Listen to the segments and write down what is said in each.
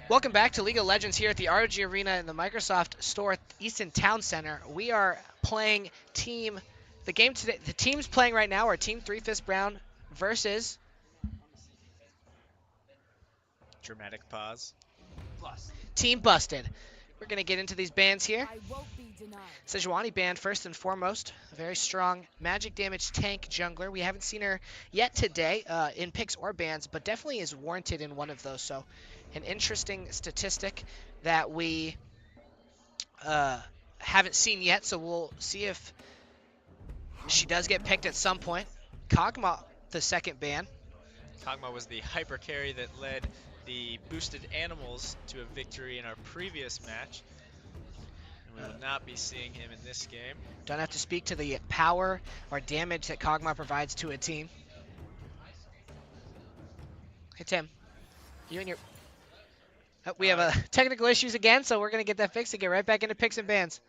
Welcome back to League of Legends here at the ROG Arena in the Microsoft Store at Easton Town Center. We are playing the game today, the teams playing right now are Team 3 Fist Brown versus Dramatic pause. Team Busted. We're going to get into these bands here. Sejuani band first and foremost, a very strong magic damage tank jungler. We haven't seen her yet today in picks or bans, but definitely is warranted in one of those. So an interesting statistic that we uh, haven't seen yet, so we'll see if she does get picked at some point. Kog'Maw, the second ban. Kog'Maw was the hyper carry that led the boosted animals to a victory in our previous match. And we will not be seeing him in this game. Don't have to speak to the power or damage that Kog'Maw provides to a team. Hey, Tim. You and your... Oh, we have technical issues again, so we're going to get that fixed and get right back into picks and bans.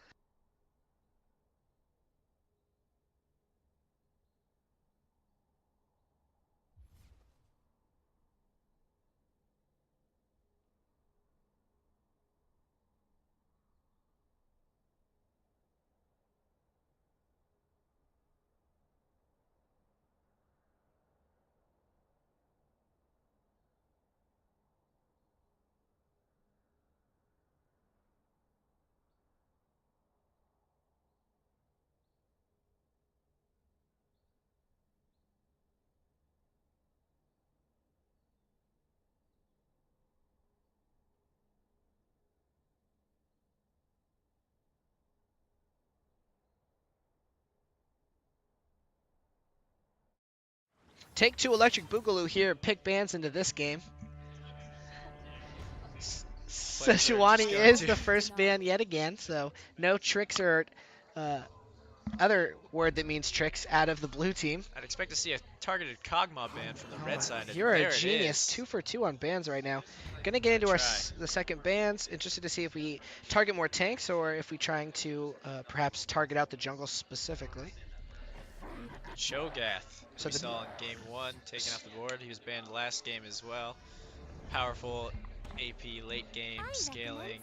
Take 2 Electric Boogaloo here, pick bans into this game. Sejuani is the first ban yet again, so no tricks or other word that means tricks out of the blue team. I'd expect to see a targeted Kog'Maw ban from the red side. You're there a genius. 2 for 2 on bans right now. Gonna get into the second bans. Interested to see if we target more tanks or if we trying to perhaps target out the jungle specifically. Cho'Gath, we saw in game 1, taken off the board. He was banned last game as well. Powerful AP late game scaling,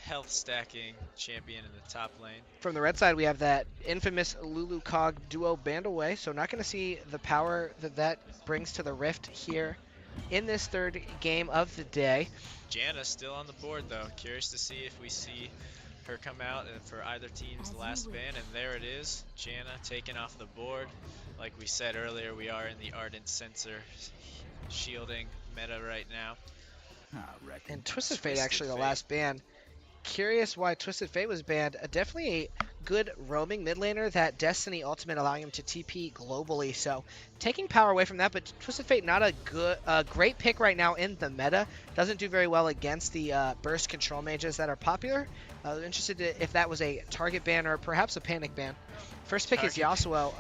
health stacking champion in the top lane. From the red side, we have that infamous Lulu Cog duo banned away, so not going to see the power that brings to the Rift here in this third game of the day. Janna still on the board though. Curious to see if we see her come out for either team's last ban, and there it is. Janna taken off the board. Like we said earlier, we are in the Ardent Sensor shielding meta right now. And Twisted Fate actually the last ban. Curious why Twisted Fate was banned. Definitely a good roaming mid laner, that Destiny ultimate allowing him to TP globally. So taking power away from that, but Twisted Fate not a great pick right now in the meta. Doesn't do very well against the burst control mages that are popular. Interested if that was a target ban or perhaps a panic ban. First pick is Yasuo.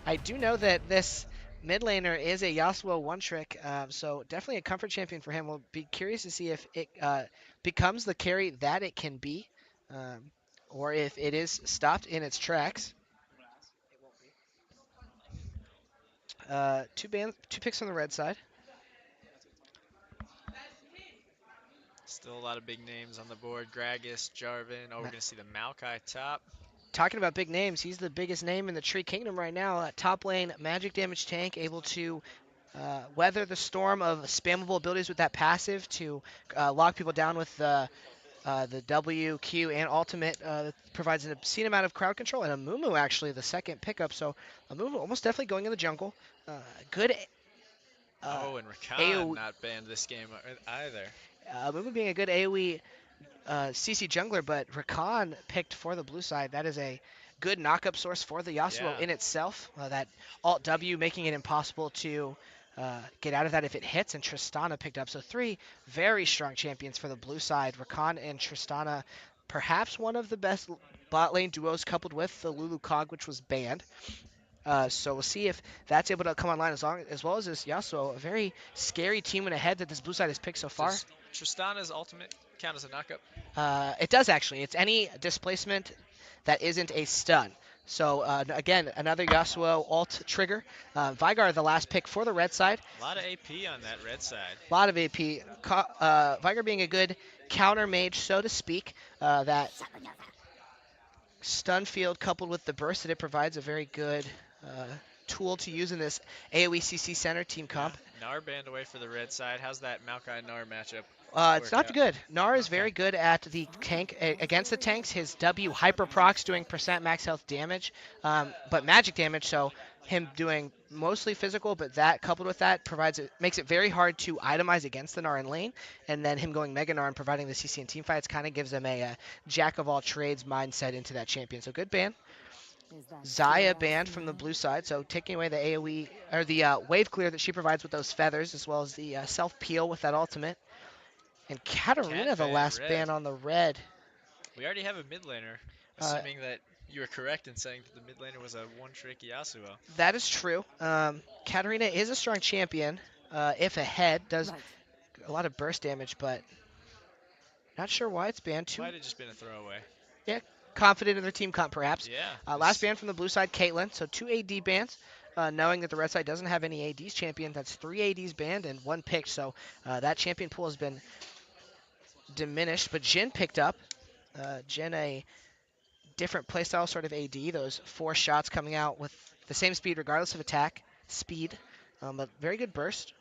I do know that this mid laner is a Yasuo one trick, so definitely a comfort champion for him. We'll be curious to see if it becomes the carry that it can be, or if it is stopped in its tracks. Two picks on the red side. Still a lot of big names on the board. Gragas, Jarvan. Oh, we're going to see the Maokai top. Talking about big names, he's the biggest name in the Tree Kingdom right now. Top lane, magic damage tank, able to weather the storm of spammable abilities with that passive to lock people down with the W, Q, and ultimate. That provides an obscene amount of crowd control. And Amumu, actually, the second pickup. So Amumu almost definitely going in the jungle. Good. And Rakan not banned this game either. Amumu being a good AoE CC jungler, but Rakan picked for the blue side. That is a good knock-up source for the Yasuo in itself. That Alt W making it impossible to get out of that if it hits, and Tristana picked up. So 3 very strong champions for the blue side. Rakan and Tristana, perhaps one of the best bot lane duos, coupled with the Lulu Cog, which was banned. So we'll see if that's able to come online as well as this Yasuo. A very scary team in ahead that this blue side has picked so far. Does Tristana's ultimate count as a knockup? It does actually. It's any displacement that isn't a stun. So again, another Yasuo alt trigger. Vigar, the last pick for the red side. A lot of AP on that red side. A lot of AP. Vigar being a good counter mage, so to speak. That stun field coupled with the burst that it provides a very good uh, tool to use in this AoE CC center team Yeah, comp. Nar band away for the red side. How's that Maokai Nar matchup It's work not out? good. Nar is Okay. very good at the tank against the tanks. His W hyper procs doing percent max health damage, but magic damage. So him doing mostly physical, but that coupled with that provides it makes it very hard to itemize against the Nar in lane. And then him going Mega Nar and providing the CC in team fights kind of gives him a jack of all trades mindset into that champion. So good ban. Zaya banned from the blue side, so taking away the AoE or the wave clear that she provides with those feathers, as well as the self peel with that ultimate. And Cat Katarina, the ban last red. ban on the red. We already have a mid laner, Uh, assuming that you were correct in saying that the mid laner was a one-trick Yasuo. that is true. Katarina is a strong champion. If ahead, does a lot of burst damage, but not sure why it's banned. Too, Might have just been a throwaway. yeah, confident in their team comp perhaps. Yeah, Last ban from the blue side, Caitlyn. So 2 AD bans. Knowing that the red side doesn't have any ADs champion, that's 3 ADs banned and 1 picked. So that champion pool has been diminished. But Jin picked up. Jin a different playstyle sort of AD. Those 4 shots coming out with the same speed regardless of attack speed. But very good burst.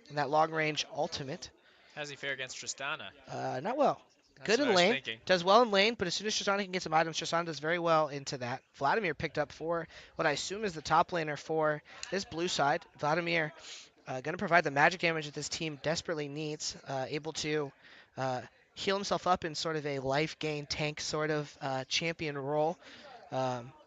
And that long range ultimate. how's he fare against Tristana? Not well. That's Good what I in was lane. thinking. Does well in lane, but as soon as Tristana can get some items, Tristana does very well into that. Vladimir picked up for what I assume is the top laner for this blue side. Vladimir going to provide the magic damage that this team desperately needs. Able to uh, heal himself up in sort of a life gain tank sort of champion role.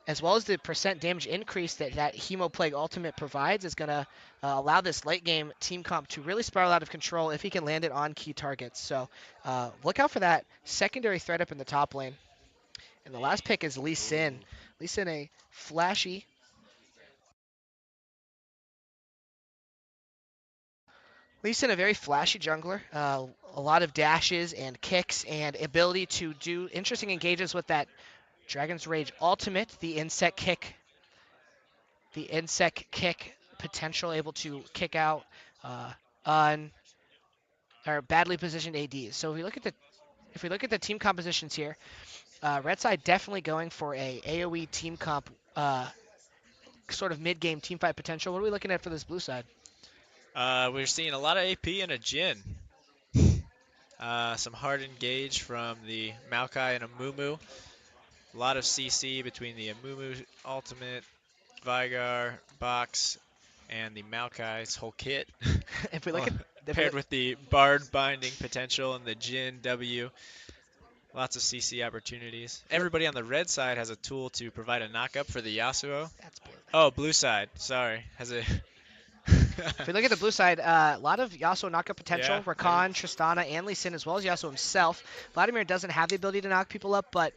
As well as the percent damage increase that that Hemo Plague Ultimate provides is going to allow this late game team comp to really spiral out of control if he can land it on key targets. So look out for that secondary threat up in the top lane. And the last pick is Lee Sin. Ooh. Lee Sin, a flashy Lee Sin, a very flashy jungler. A lot of dashes and kicks and ability to do interesting engages with that Dragon's Rage ultimate, the insect kick potential, able to kick out uh, on or badly positioned ADs. So if we look at the team compositions here, red side definitely going for a AOE team comp sort of mid game team fight potential. What are we looking at for this blue side? We're seeing a lot of AP and a Jin. Some hard engage from the Maokai and Amumu. A lot of CC between the Amumu ultimate, Vigar, Box, and the Maokai's whole kit. if we look Well, at if we paired look, with the Bard binding potential and the Jin W. Lots of CC opportunities. if we look Everybody on the red side has a tool to provide a knockup for the Yasuo. that's blue. Oh, blue side. Sorry. Has a If we look at the blue side, a lot of Yasuo knockup yeah. potential. Rakan, Tristana, and Lee Sin, as well as Yasuo himself. Vladimir doesn't have the ability to knock people up, but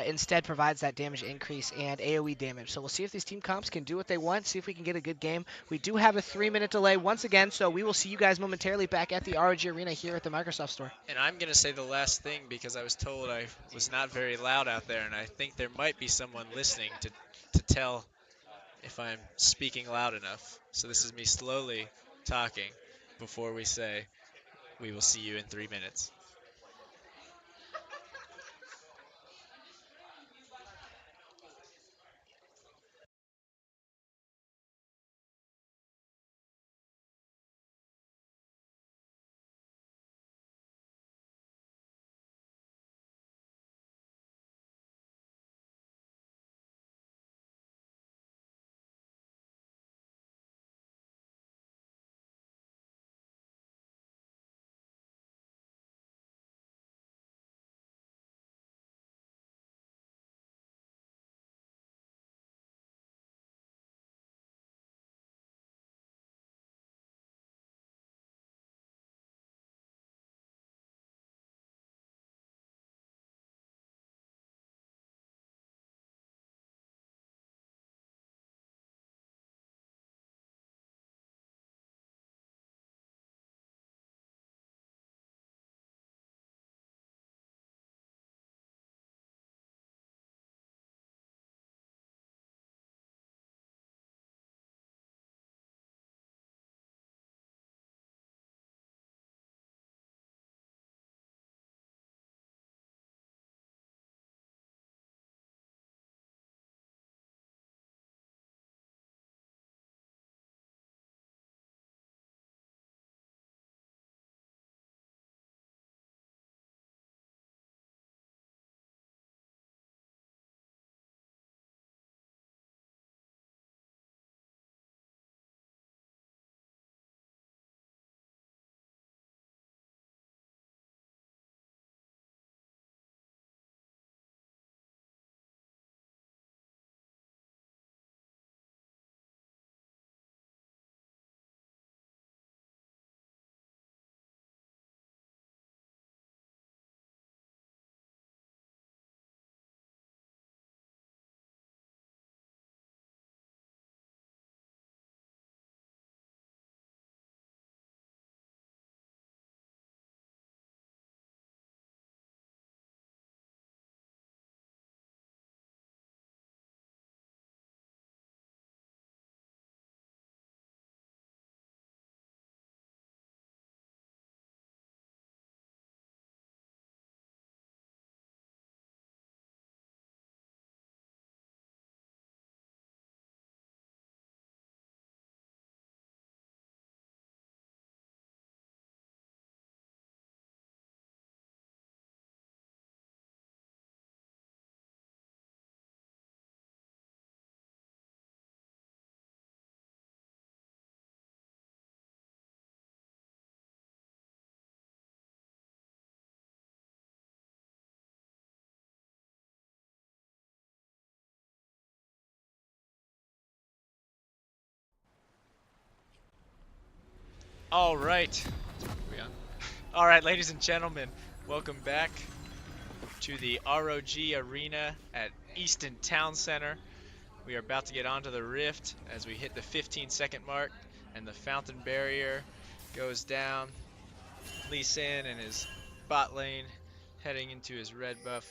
instead provides that damage increase and AoE damage. So we'll see if these team comps can do what they want, see if we can get a good game. We do have a 3-minute delay once again, so we will see you guys momentarily back at the ROG Arena here at the Microsoft Store. And I'm going to say the last thing because I was told I was not very loud out there, and I think there might be someone listening to tell if I'm speaking loud enough. So this is me slowly talking before we say we will see you in 3 minutes. All right. We on? All right, ladies and gentlemen, welcome back to the ROG Arena at Easton Town Center. We are about to get onto the Rift as we hit the 15-second mark, and the Fountain Barrier goes down. Lee Sin in his bot lane, heading into his red buff.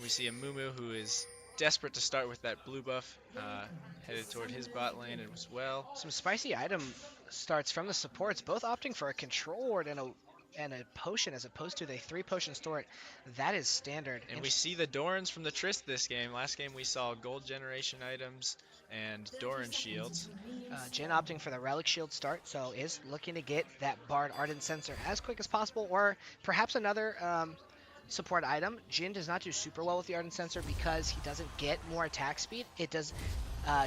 We see a Mumu who is desperate to start with that blue buff, headed toward his bot lane as well. Some spicy item starts from the supports, both opting for a control ward and a potion as opposed to the 3 potion store. That is standard. And we see the Dorans from the Trist this game. Last game we saw gold generation items and Doran shields. Jin opting for the relic shield start, so is looking to get that Bard Ardent Sensor as quick as possible, or perhaps another support item. Jin does not do super well with the Ardent Sensor because he doesn't get more attack speed. It does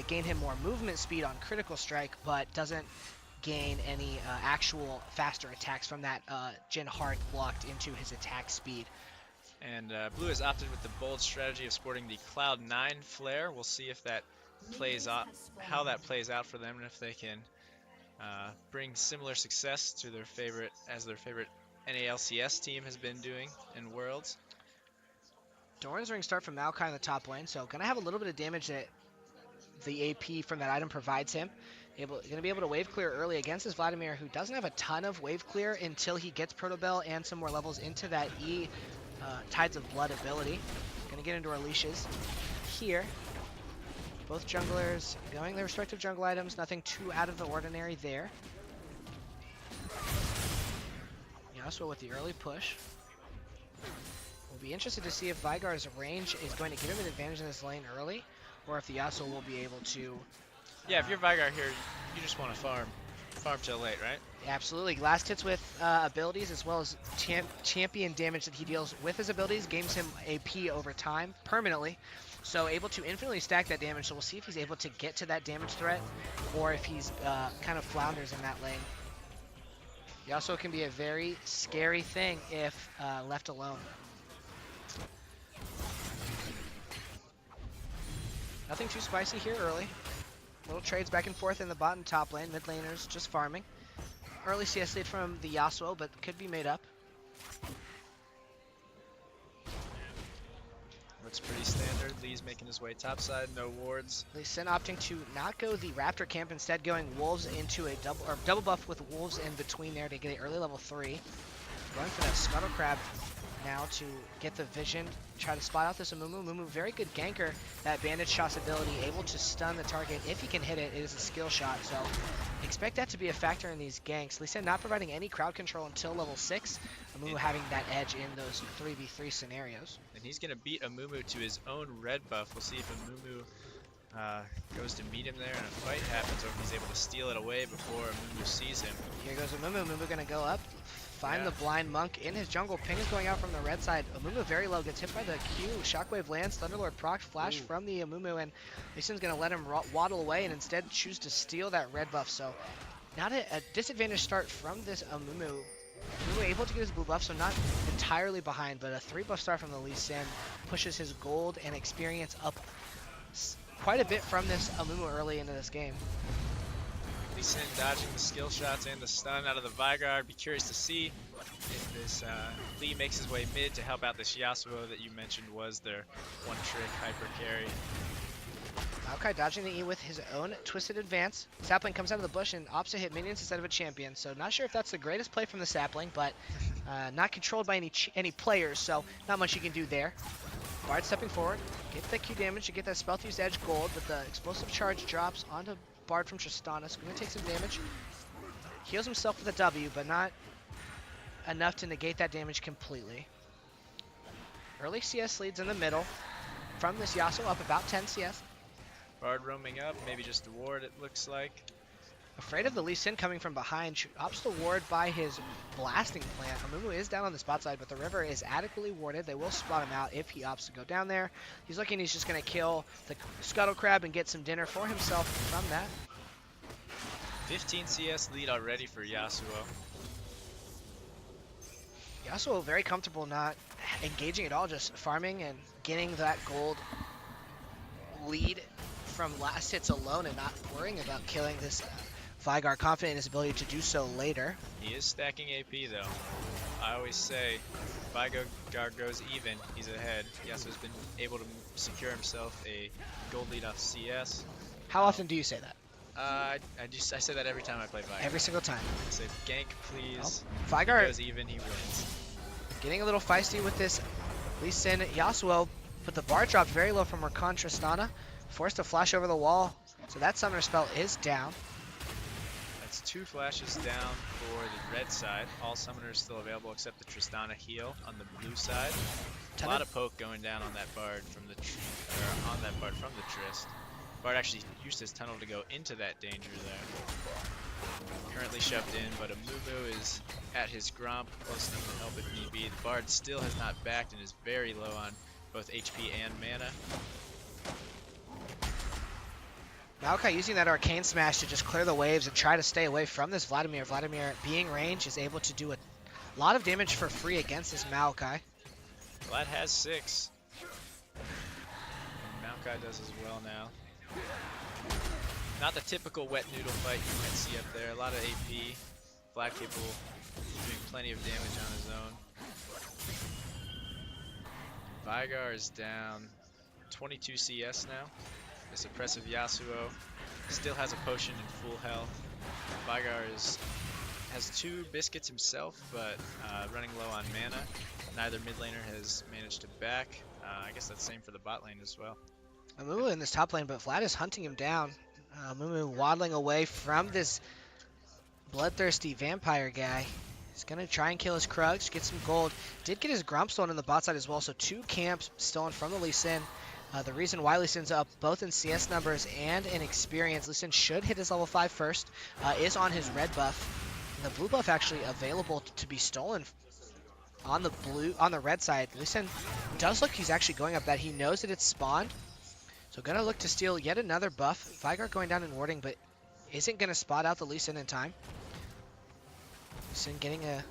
gain him more movement speed on critical strike, but doesn't gain any actual faster attacks from that Jin hard blocked into his attack speed. And Blue has opted with the bold strategy of sporting the Cloud9 flare. We'll see if that plays out, how that plays out for them, and if they can bring similar success to their favorite NALCS team has been doing in Worlds. Doran's ring start from Maokai in the top lane, so gonna have a little bit of damage that the AP from that item provides him. Gonna be able to wave clear early against this Vladimir, who doesn't have a ton of wave clear until he gets Protobell and some more levels into that Tides of Blood ability. Gonna get into our leashes here. Both junglers going their respective jungle items, nothing too out of the ordinary there. Yasuo with the early push. We'll be interested to see if Vigar's range is going to give him an advantage in this lane early, or if the Yasuo will be able to... Yeah, if you're Vigar here, you just want to farm till late, right? Absolutely. Last hits with abilities as well as champion damage that he deals with his abilities gains him AP over time permanently. So able to infinitely stack that damage. So we'll see if he's able to get to that damage threat or if he's kind of flounders in that lane. Yasuo can be a very scary thing if left alone. Nothing too spicy here early. Little trades back and forth in the bot and top lane. Mid laners just farming. Early CS lead from the Yasuo, but could be made up. Looks pretty standard. Lee's making his way topside, no wards. Lee Sin opting to not go the Raptor camp, instead going Wolves into a double buff with Wolves in between there to get an early level 3. Going for that Scuttle Crab now to get the vision, try to spot out this Amumu. Amumu, very good ganker. That bandage shot's ability, able to stun the target. If he can hit it, it is a skill shot. So expect that to be a factor in these ganks. Lee Sin not providing any crowd control until level 6. Amumu having that edge in those 3v3 scenarios. And he's going to beat Amumu to his own red buff. We'll see if Amumu goes to meet him there and a fight happens, or if he's able to steal it away before Amumu sees him. Here goes Amumu. Amumu going to go up. Find the blind monk in his jungle. Ping is going out from the red side. Amumu very low, gets hit by the Q. Shockwave lands, Thunderlord proc, flash from the Amumu, and Lee Sin's going to let him waddle away and instead choose to steal that red buff. So not a disadvantaged start from this Amumu. Amumu able to get his blue buff, so not entirely behind, but a 3 buff start from the Lee Sin pushes his gold and experience up quite a bit from this Amumu early into this game. Lee Sin dodging the skill shots and the stun out of the Vigar. I'd be curious to see if this Lee makes his way mid to help out this Yasuo that you mentioned was their one-trick hyper carry. Maokai dodging the E with his own twisted advance. Sapling comes out of the bush and opts to hit minions instead of a champion. So not sure if that's the greatest play from the Sapling, but not controlled by any players, so not much you can do there. Bard stepping forward, get the Q damage to get that spell fused edge gold, but the explosive charge drops onto Bard from Tristana, so going to take some damage. Heals himself with a W, but not enough to negate that damage completely. Early CS leads in the middle from this Yasuo, up about 10 CS. Bard roaming up, maybe just a ward it looks like. Afraid of the Lee Sin coming from behind, opts to ward by his blasting plant. Amumu is down on the spot side, but the river is adequately warded. They will spot him out if he opts to go down there. He's looking, he's just going to kill the Scuttle Crab and get some dinner for himself from that. 15 CS lead already for Yasuo. Yasuo very comfortable not engaging at all, just farming and getting that gold lead from last hits alone and not worrying about killing this Vigar confident in his ability to do so later. He is stacking AP though. I always say, if Vigar goes even, he's ahead. Yasuo's been able to secure himself a gold lead off CS. How often do you say that? I say that every time I play Vigar. Every single time. I say, gank please. Oh, Vigar If he goes even, he wins. getting a little feisty with this Lee Sin Yasuo, but the bar dropped very low from Rakan Tristana. Forced to flash over the wall, so that summoner spell is down. That's 2 flashes down for the red side. All summoners still available except the Tristana heal on the blue side. A lot of poke going down on that Bard from the Trist. Bard actually used his tunnel to go into that danger there. Currently shoved in, but Amumu is at his Gromp, close enough to help if need be. The Bard still has not backed and is very low on both HP and mana. Maokai using that Arcane Smash to just clear the waves and try to stay away from this Vladimir. Vladimir, being range, is able to do a lot of damage for free against this Maokai. Vlad has 6. And Maokai does as well now. Not the typical wet noodle fight you might see up there. A lot of AP. Vlad capable of doing plenty of damage on his own. Vigar is down 22 CS now. This oppressive Yasuo still has a potion in full health. Vigar has 2 biscuits himself, but running low on mana. Neither mid laner has managed to back. I guess that's the same for the bot lane as well. Amumu in this top lane, but Vlad is hunting him down. Amumu waddling away from this bloodthirsty vampire guy. He's going to try and kill his Krugs, get some gold. Did get his Grump stolen in the bot side as well, so 2 camps stolen from the Lee Sin. The reason why Lee Sin's up both in CS numbers and in experience, Lee Sin should hit his level 5 first, is on his red buff. And the blue buff actually available to be stolen on the red side. Lee Sin does look he's actually going up that. He knows that it's spawned. So gonna look to steal yet another buff. Vigar going down and warding, but isn't gonna spot out the Lee Sin in time. Lee Sin getting a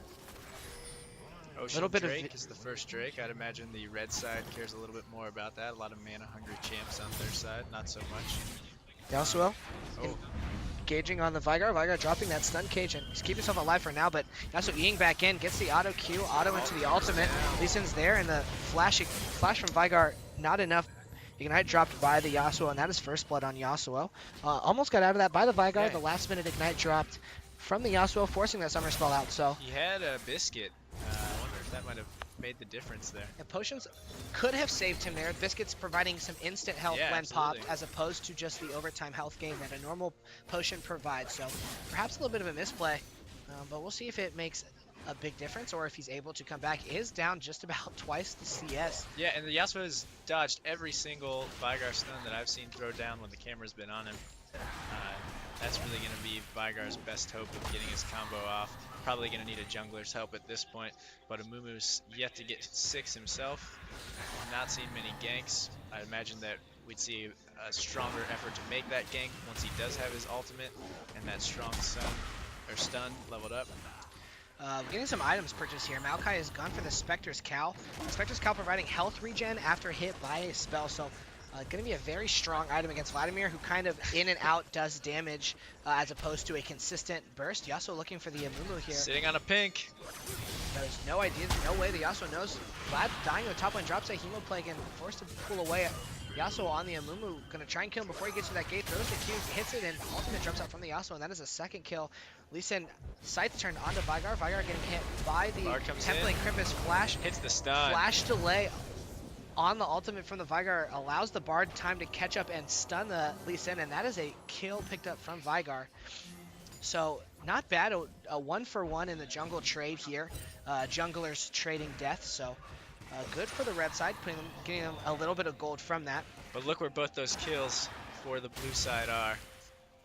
little bit Drake of is the first Drake. I'd imagine the red side cares a little bit more about that. A lot of mana hungry champs on their side, not so much. Yasuo Oh, engaging on the Vigar. Vigar dropping that stun cage and he's keeping himself alive for now, but Yasuo eating back in, gets the auto Q, auto into the ultimate. Lee Sin's there and the flash from Vigar not enough. Ignite dropped by the Yasuo, and that is first blood on Yasuo. Almost got out of that by the Vigar. Yeah. The last minute Ignite dropped from the Yasuo, forcing that summer spell out. So he had a biscuit. I wonder if that might have made the difference there. yeah, potions could have saved him there. Biscuits providing some instant health Yeah, when absolutely. popped, as opposed to just the overtime health gain that a normal potion provides. So perhaps a little bit of a misplay, but we'll see if it makes a big difference or if he's able to come back. He is down just about twice the CS. Yeah, and the Yasuo has dodged every single Vigar stun that I've seen throw down when the camera's been on him. That's really going to be Vigar's best hope of getting his combo off. Probably going to need a jungler's help at this point, but Amumu's yet to get 6 himself. Not seen many ganks. I imagine that we'd see a stronger effort to make that gank once he does have his ultimate and that strong stun leveled up. Getting some items purchased here. Maokai has gone for the Spectre's Cowl. The Spectre's Cowl providing health regen after hit by a spell, so going to be a very strong item against Vladimir, who kind of in and out does damage as opposed to a consistent burst. Yasuo looking for the Amumu here. Sitting on a pink. There's no idea, no way the Yasuo knows. Vlad dying to the top lane, drops a Hemoplague and forced to pull away. Yasuo on the Amumu, gonna try and kill him before he gets to that gate, throws the Q, hits it, and ultimate drops out from the Yasuo, and that is a second kill. Lee Sin, scythe turned onto Vigar. Vigar getting hit by the template Crimpus flash. Hits the stun. Flash delay on the ultimate from the Vigar allows the Bard time to catch up and stun the Lee Sin, and that is a kill picked up from Vigar. So not bad, a 1-for-1 in the jungle trade here. Junglers trading death, so good for the red side, getting them a little bit of gold from that. But look where both those kills for the blue side are.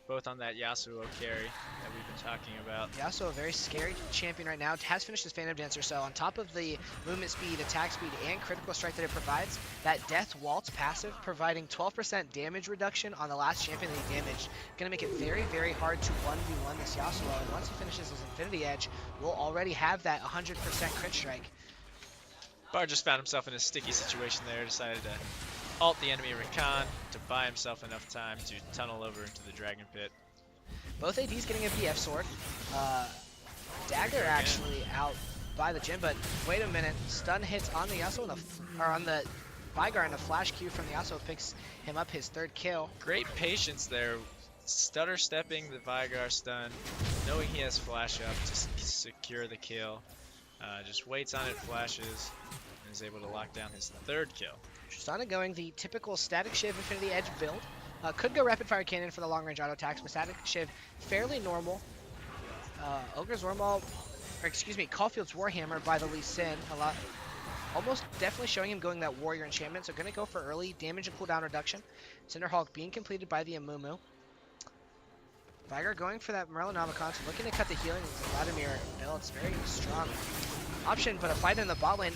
Both on that Yasuo carry that we've been talking about. Yasuo, a very scary champion right now, has finished his Phantom Dancer, so on top of the movement speed, attack speed, and critical strike that it provides, that Death Waltz passive providing 12% damage reduction on the last champion that he damaged. Gonna make it very, very hard to 1v1 this Yasuo, and once he finishes his Infinity Edge, we'll already have that 100% crit strike. Bard just found himself in a sticky situation there, decided to ult the enemy Rakan to buy himself enough time to tunnel over into the Dragon Pit. Both ADs getting a BF sword. Uh, Dagger actually out by the Jin, but wait a minute. Stun hits on the Yasuo, or on the Vygar, and a flash Q from the Yasuo picks him up his 3rd kill. Great patience there. Stutter stepping the Vygar stun, knowing he has flash up to secure the kill. Just waits on it, flashes, and is able to lock down his 3rd kill. Tristana going the typical Static Shiv Infinity Edge build. Could go Rapid Fire Cannon for the long range auto attacks, but Static Shiv fairly normal. Ogre's Wormball, or excuse me, Caulfield's Warhammer by the Lee Sin. Almost definitely showing him going that Warrior enchantment, so going to go for early damage and cooldown reduction. Cinderhawk being completed by the Amumu. Vygar going for that Morellonomicon, so looking to cut the healing with Vladimir build. It's very strong option, but a fight in the bot lane.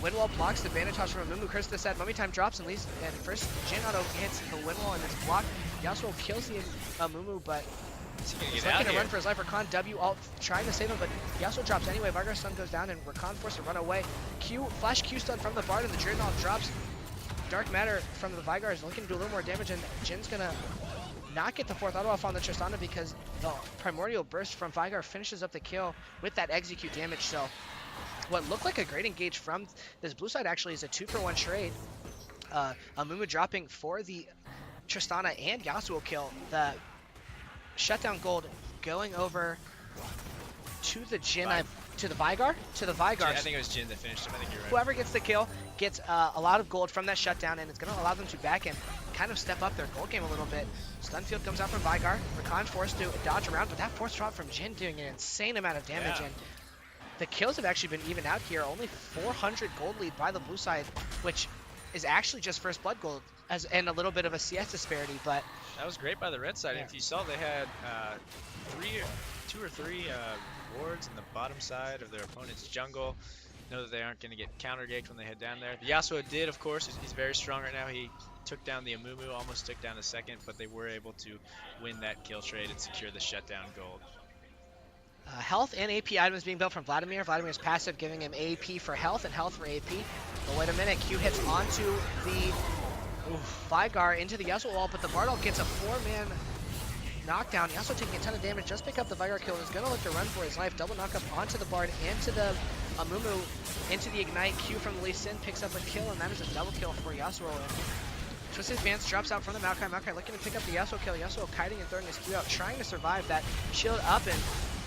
Windwall blocks the bandage toss from Amumu. Krista said Mummy Time drops and leaves, and first Jin auto hits the Windwall and it's blocked. Yasuo kills the Amumu, but he's looking to run for his life. Rakan W ult trying to save him, but Yasuo drops anyway. Vygar's stun goes down and Rakan forced to run away. Flash Q stun from the Bard and the Dreadnought drops. Dark Matter from the Vygar is looking to do a little more damage, and Jin's gonna not get the 4th auto off on the Tristana because the Primordial Burst from Vygar finishes up the kill with that execute damage. So what looked like a great engage from this blue side actually is a 2-for-1 trade. Amumu dropping for the Tristana and Yasuo kill. The shutdown gold going over to the Jin, to the Vygar? To the Vygar. I think it was Jin that finished him. I think you're right. Whoever gets the kill gets a lot of gold from that shutdown, and it's going to allow them to back and kind of step up their gold game a little bit. Stunfield comes out from Vygar. Rakan forced to dodge around, but that force drop from Jin doing an insane amount of damage. Yeah. And the kills have actually been even out here. Only 400 gold lead by the blue side, which is actually just first blood gold and a little bit of a CS disparity. But that was great by the red side. Yeah. If you saw, they had 2 or 3 wards in the bottom side of their opponent's jungle. Know that they aren't going to get counter-gaked when they head down there. The Yasuo did, of course. He's very strong right now. He took down the Amumu, almost took down the 2nd, but they were able to win that kill trade and secure the shutdown gold. Health and AP items being built from Vladimir. Vladimir's passive giving him AP for health and health for AP. But wait a minute, Q hits onto the Vygar into the Yasuo wall, but the Bardal gets a 4-man knockdown. Yasuo taking a ton of damage, just pick up the Vygar kill, and is going to look to run for his life. Double knockup onto the Bard and to the Amumu, into the Ignite. Q from the Lee Sin picks up a kill, and that is a double kill for Yasuo. And Twisted Advance drops out from the Maokai. Maokai looking to pick up the Yasuo kill. Yasuo kiting and throwing his Q out, trying to survive that shield up, and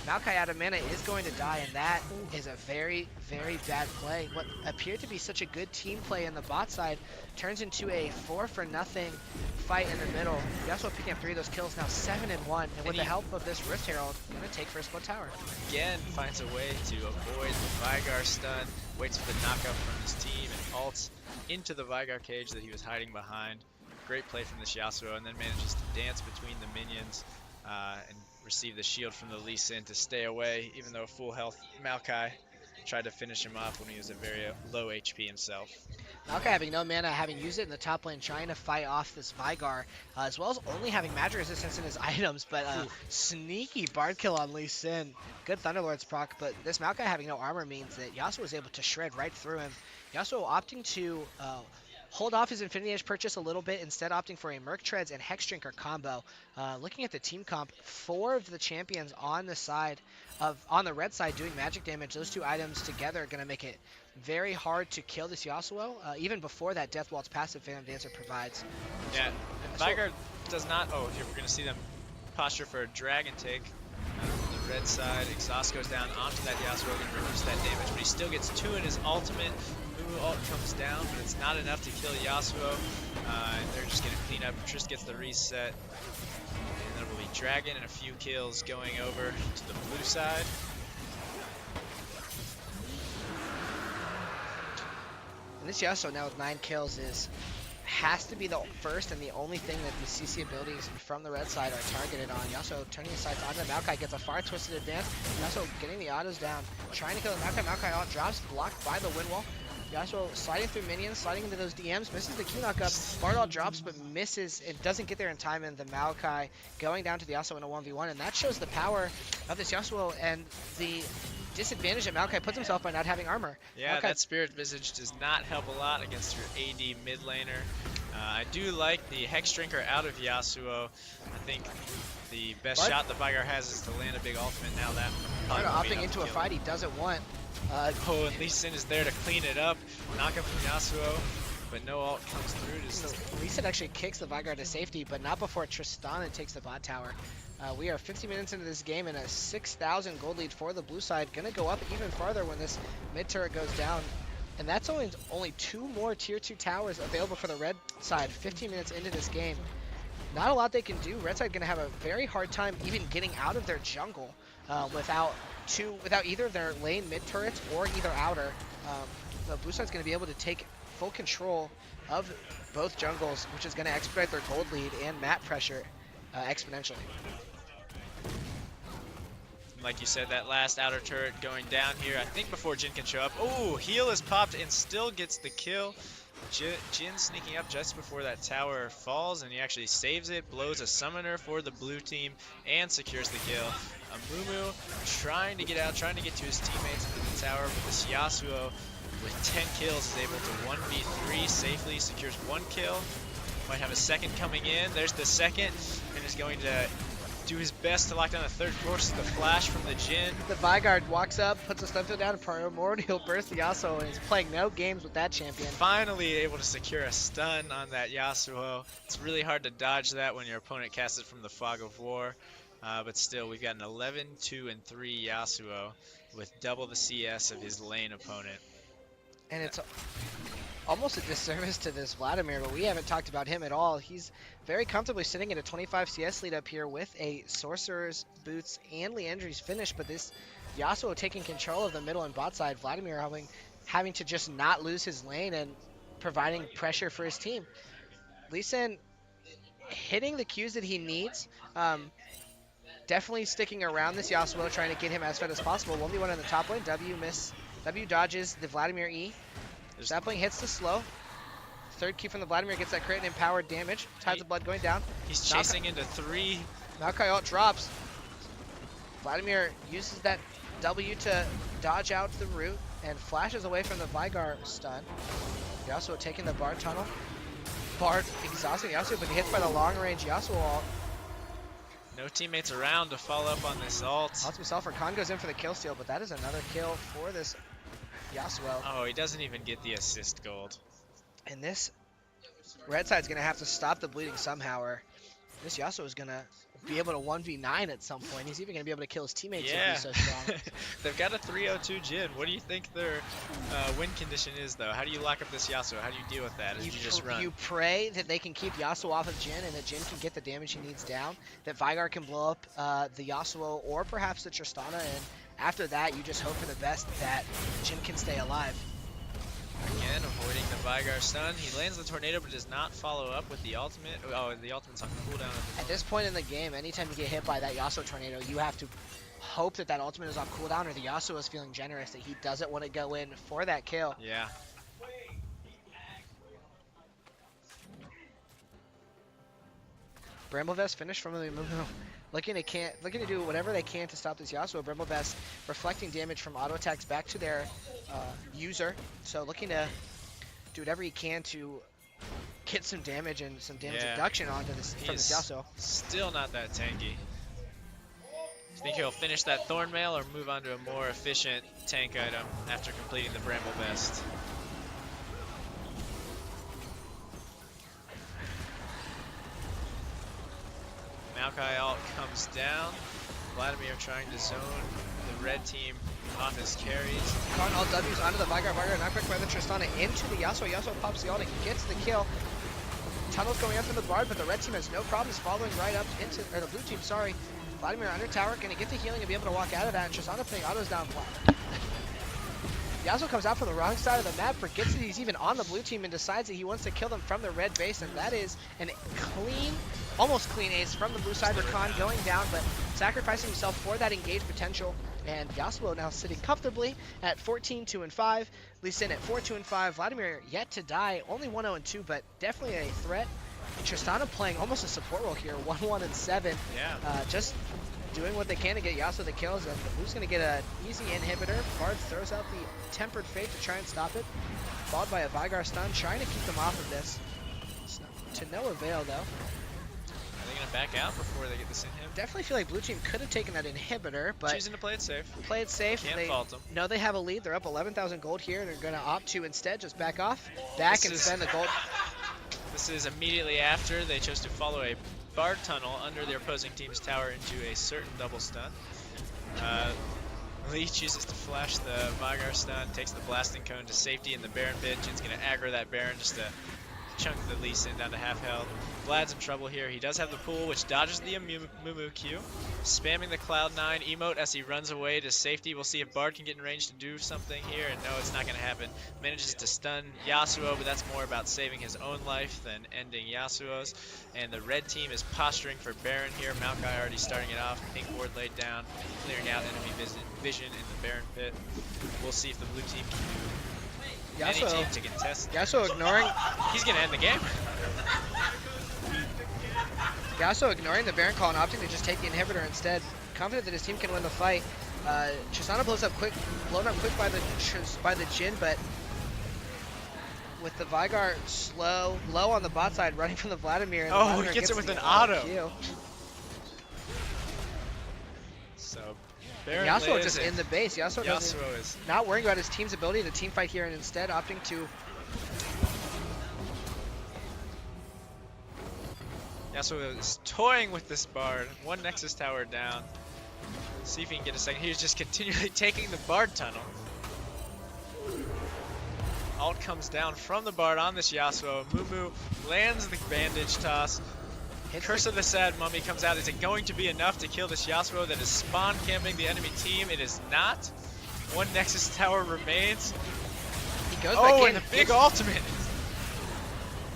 Maokai out of mana is going to die, and that is a very, very bad play. What appeared to be such a good team play in the bot side turns into a 4-for-0 fight in the middle. Yasuo picking up 3 of those kills, now 7-1, and with the help of this Rift Herald, going to take First Blood Tower. Again, finds a way to avoid the Vygar stun, waits for the knockup from his team, and ults into the Vygar cage that he was hiding behind. Great play from this Yasuo, and then manages to dance between the minions and receive the shield from the Lee Sin to stay away, even though full health Maokai tried to finish him off when he was at very low HP himself. Maokai having no mana, having used it in the top lane, trying to fight off this Vygar, as well as only having magic resistance in his items, but sneaky Bard kill on Lee Sin. Good Thunderlord's proc, but this Maokai having no armor means that Yasuo was able to shred right through him. Yasuo opting to hold off his Infinity Edge purchase a little bit, instead opting for a Merc Treads and Hex Drinker combo. Looking at the team comp, 4 of the champions on the red side doing magic damage. Those 2 items together are going to make it very hard to kill this Yasuo, even before that Death Waltz passive Phantom Dancer provides. Yeah, Vygar does not, here we're going to see them posture for a Dragon take. On the red side, exhaust goes down onto that Yasuo, going to reduce that damage, but he still gets 2 in his ultimate. Mumu ult comes down, but it's not enough to kill Yasuo, and they're just getting cleaned up. Triss gets the reset, and there will be Dragon and a few kills going over to the blue side. And this Yasuo now with 9 kills has to be the first and the only thing that the CC abilities from the red side are targeted on. Yasuo turning his sights onto Maokai, gets a far twisted advance. Yasuo getting the autos down, trying to kill Maokai. Maokai out drops, blocked by the Windwall. Yasuo sliding through minions, sliding into those DMs, misses the Q knockup. Bardal drops but misses. It doesn't get there in time, and the Maokai going down to the Yasuo in a 1v1, and that shows the power of this Yasuo and the disadvantage that Maokai puts himself by not having armor. Yeah, Maokai, that Spirit Visage does not help a lot against your AD mid laner. I do like the Hex Drinker out of Yasuo. I think the best Bard? shot the Vygar has is to land a big ultimate. Now that Bard probably won't be opting enough into to a kill fight him. he doesn't want. Oh, and Lee Sin is there to clean it up. Knock up from Yasuo, but no ult comes through. Lee Sin actually kicks the Vygar to safety, but not before Tristana takes the bot tower. We are 50 minutes into this game and a 6,000 gold lead for the blue side. Gonna go up even farther when this mid turret goes down. And that's only 2 more tier 2 towers available for the red side 15 minutes into this game. Not a lot they can do. Red side gonna have a very hard time even getting out of their jungle without either of their lane mid turrets or either outer. The blue side's gonna be able to take full control of both jungles, which is gonna expedite their gold lead and map pressure exponentially. Like you said, that last outer turret going down here, I think before Jin can show up. Oh, heal is popped and still gets the kill. Jin sneaking up just before that tower falls, and he actually saves it, blows a summoner for the blue team, and secures the kill. Amumu trying to get out, trying to get to his teammates in the tower, but this Yasuo with 10 kills is able to 1v3 safely, secures 1 kill. Might have a second coming in. There's the second, and is going to do his best to lock down the third. Forces the flash from the Jin. The Vyguard walks up, puts a stun field down, and Primordial burst the Yasuo, and he's playing no games with that champion. Finally able to secure a stun on that Yasuo. It's really hard to dodge that when your opponent casts it from the Fog of War. But still, we've got an 11, 2, and 3 Yasuo with double the CS of his lane opponent. And it's almost a disservice to this Vladimir, but we haven't talked about him at all. He's very comfortably sitting at a 25 CS lead up here with a Sorcerer's Boots and Leandry's finish, but this Yasuo taking control of the middle and bot side, Vladimir having to just not lose his lane and providing pressure for his team. Lee Sin hitting the Qs that he needs, definitely sticking around this Yasuo, trying to get him as fed as possible. 1v1 in the top lane, W dodges the Vladimir E. Sapling hits the slow. Third Q from the Vladimir gets that crit and empowered damage. Tides of blood going down. He's chasing into 3. Maokai ult drops. Vladimir uses that W to dodge out the root and flashes away from the Vygar stun. Yasuo taking the Bard tunnel. Bard exhausting Yasuo, but he hits by the long range Yasuo ult. No teammates around to follow up on this ult. Ults himself, Khan goes in for the kill steal, but that is another kill for this Yasuo. Oh, he doesn't even get the assist gold. And this red side's going to have to stop the bleeding somehow, or this Yasuo is going to be able to 1v9 at some point. He's even going to be able to kill his teammates if he's so strong. They've got a 302 Jin. What do you think their win condition is, though? How do you lock up this Yasuo? How do you deal with that? You just run? You pray that they can keep Yasuo off of Jin and that Jin can get the damage he needs down, that Vygar can blow up the Yasuo or perhaps the Tristana, and after that, you just hope for the best that Jin can stay alive. Again, avoiding the Vygar stun. He lands the tornado but does not follow up with the ultimate. Oh, the ultimate's on cooldown. At this point in the game, anytime you get hit by that Yasuo tornado, you have to hope that that ultimate is on cooldown, or the Yasuo is feeling generous, that he doesn't want to go in for that kill. Yeah. Bramblevest finished from the Amumu. Looking to do whatever they can to stop this Yasuo. Bramblevest reflecting damage from auto attacks back to their user. So looking to do whatever he can to get some damage and some damage reduction onto this from this Yasuo. Still not that tanky. Think he'll finish that Thornmail or move on to a more efficient tank item after completing the Bramblevest? Maokai ult comes down. Vladimir trying to zone the red team off his carries. Khan all W's onto the Vygar. Vygar knockback by the Tristana into the Yasuo. Yasuo pops the ult and he gets the kill. Tunnel's going after the Bard, but the red team has no problems following right up into, or the blue team, sorry. Vladimir under tower, gonna get the healing and be able to walk out of that, and Tristana putting autos down flat. Yasuo comes out from the wrong side of the map, forgets that he's even on the blue team, and decides that he wants to kill them from the red base, and that is an clean, almost clean ace from the blue side. Khan going down, but sacrificing himself for that engaged potential. And Yasuo now sitting comfortably at 14-2-5. Lee Sin at 4-2-5. Vladimir yet to die, only 1-0-2, but definitely a threat. Tristana playing almost a support role here, 1-1-7. Yeah. Just doing what they can to get Yasuo the kills, and who's going to get an easy inhibitor. Bard throws out the Tempered Fate to try and stop it. Followed by a Vygar stun, trying to keep them off of this. To no avail, though. Are they going to back out before they get this inhib? Definitely feel like blue team could have taken that inhibitor, but Choosing to play it safe. play it safe. Can't They fault them. know they have a lead. They're up 11,000 gold here. They're going to opt to instead just back off, back and spend the gold. This is immediately after they chose to follow a bard tunnel under their opposing team's tower into a certain double stun. Lee chooses to flash the Vygar stun, takes the blasting cone to safety in the Baron pit. Jin's going to aggro that Baron just to chunk the Lee Sin down to half health. Vlad's in trouble here. He does have the pool, which dodges the Mumu Q. Spamming the Cloud9 emote as he runs away to safety. We'll see if Bard can get in range to do something here, and no, it's not going to happen. Manages to stun Yasuo, but that's more about saving his own life than ending Yasuo's. And the red team is posturing for Baron here. Maokai already starting it off. Pink ward laid down, clearing out enemy vision in the Baron pit. We'll see if the blue team can do any team to contest. Yasuo ignoring. He's going to end the game. Yasuo ignoring the Baron call and opting to just take the inhibitor instead. Confident that his team can win the fight. Tristana blown up quick by the Jhin, but with the Vygar low on the bot side, running from the Vladimir. And Vladimir he gets it with an auto. Q. So Baron Yasuo just in the base. Yasuo is not worrying about his team's ability to team fight here, and instead opting to. Yasuo is toying with this Bard. One Nexus tower down. See if he can get a second. He's just continually taking the Bard tunnel. Ult comes down from the Bard on this Yasuo. Mumu lands the bandage toss. Curse of the Sad Mummy comes out. Is it going to be enough to kill this Yasuo that is spawn camping the enemy team? It is not. One Nexus tower remains. He goes back in. And a big ultimate.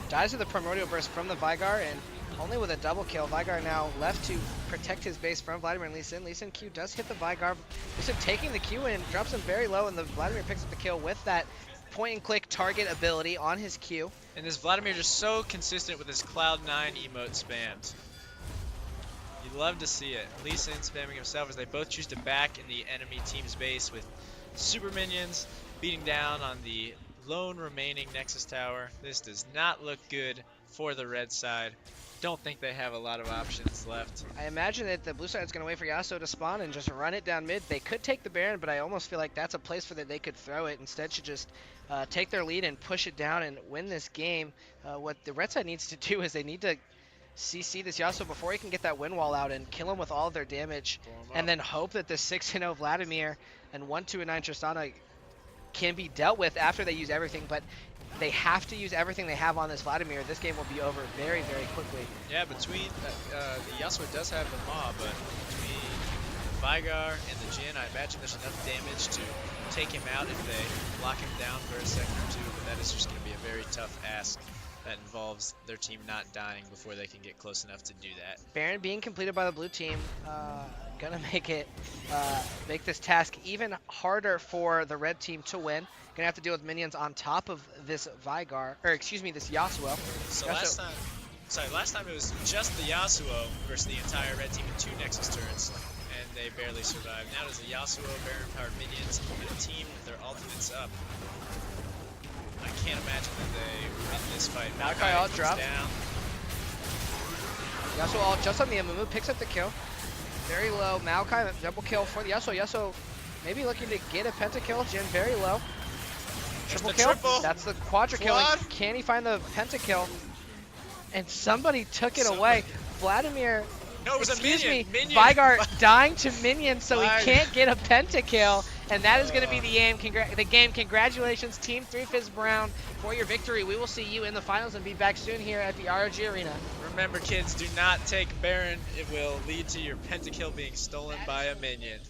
Dies with the Primordial Burst from the Vygar, and only with a double kill. Vygar now left to protect his base from Vladimir and Lee Sin. Lee Sin Q does hit the Vygar. Lee Sin taking the Q in, drops him very low, and the Vladimir picks up the kill with that point and click target ability on his Q. And this Vladimir just so consistent with his Cloud9 emote spams. You'd love to see it. Lee Sin spamming himself as they both choose to back in the enemy team's base with super minions beating down on the lone remaining Nexus tower. This does not look good for the red side. Don't think they have a lot of options left. I imagine that the blue side is going to wait for Yasuo to spawn and just run it down mid. They could take the Baron, but I almost feel like that's a place for that they could throw it. Instead, should just take their lead and push it down and win this game. What the red side needs to do is they need to CC this Yasuo before he can get that wind wall out and kill him with all of their damage, and then hope that the 6-0 Vladimir and 1-2-9 Tristana can be dealt with after they use everything. But they have to use everything they have on this Vladimir. This game will be over very, very quickly. Yeah, between the Yasuo does have the Maw, but between the Vygar and the Jhin, I imagine there's enough damage to take him out if they lock him down for a second or two, but that is just going to be a very tough ask that involves their team not dying before they can get close enough to do that. Baron being completed by the blue team, gonna make this task even harder for the red team to win. Gonna have to deal with minions on top of this Vygar, or excuse me, this Yasuo. So last time it was just the Yasuo versus the entire red team with 2 Nexus turrets, and they barely survived. Now there's a Yasuo, Baron powered minions, and a team with their ultimates up. I can't imagine that they win this fight. Maokai ult drop. Down. Yasuo ult just on the Mumu, picks up the kill. Very low. Maokai double kill for the Yasuo. Yasuo maybe looking to get a pentakill. Jhin very low. Triple kill. That's the quadra kill. Can he find the pentakill? And somebody took it away. Vladimir. No, it was a minion. Vygar dying to minion, so he can't get a pentakill. And that is going to be the game. Congratulations, Team 3 Fizz Brown, for your victory. We will see you in the finals and be back soon here at the ROG Arena. Remember, kids, do not take Baron. It will lead to your pentakill being stolen by a minion.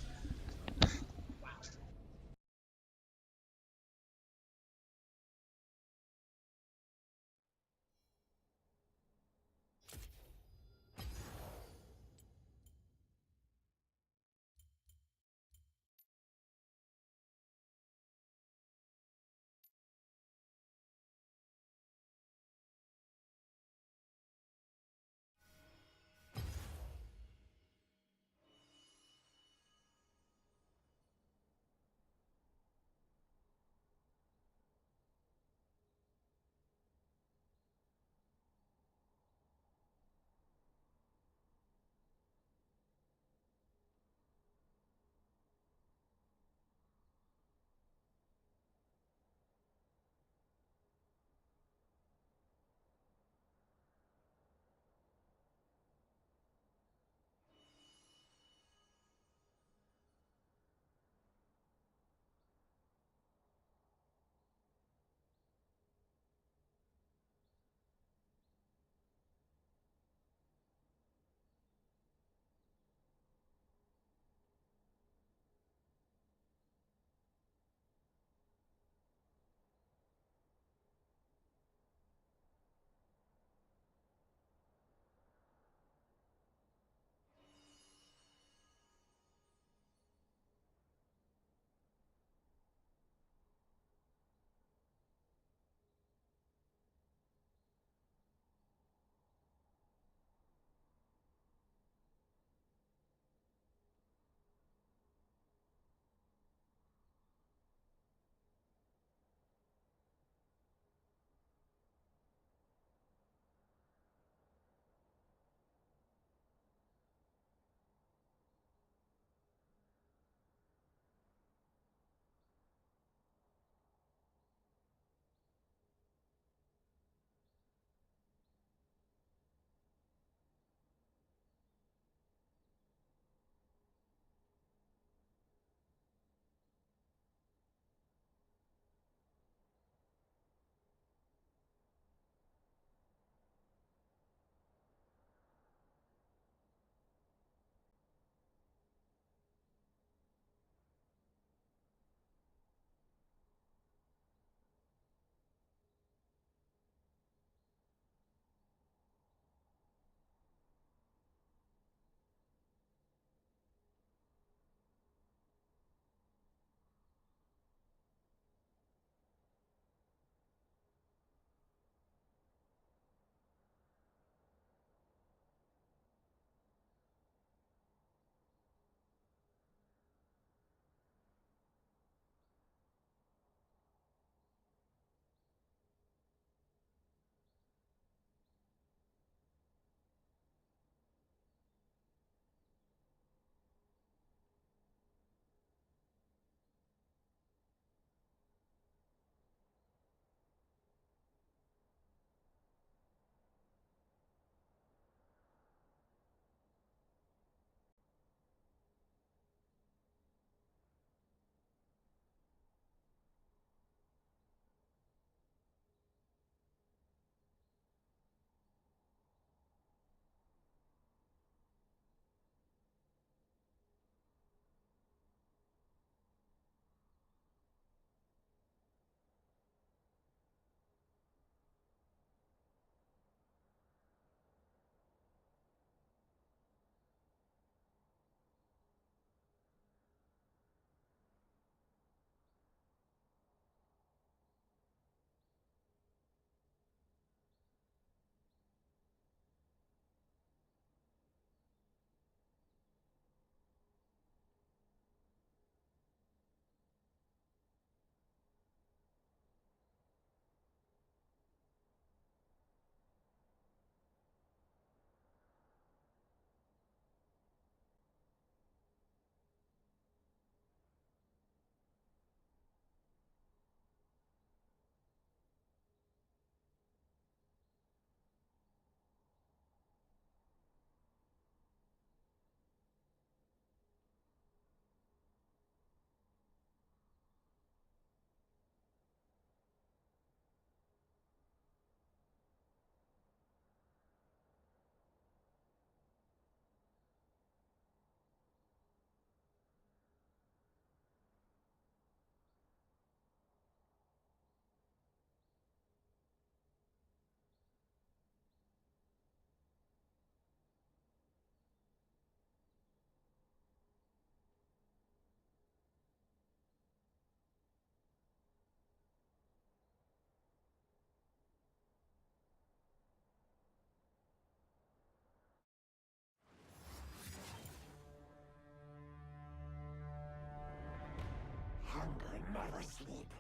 Hunger never sleep.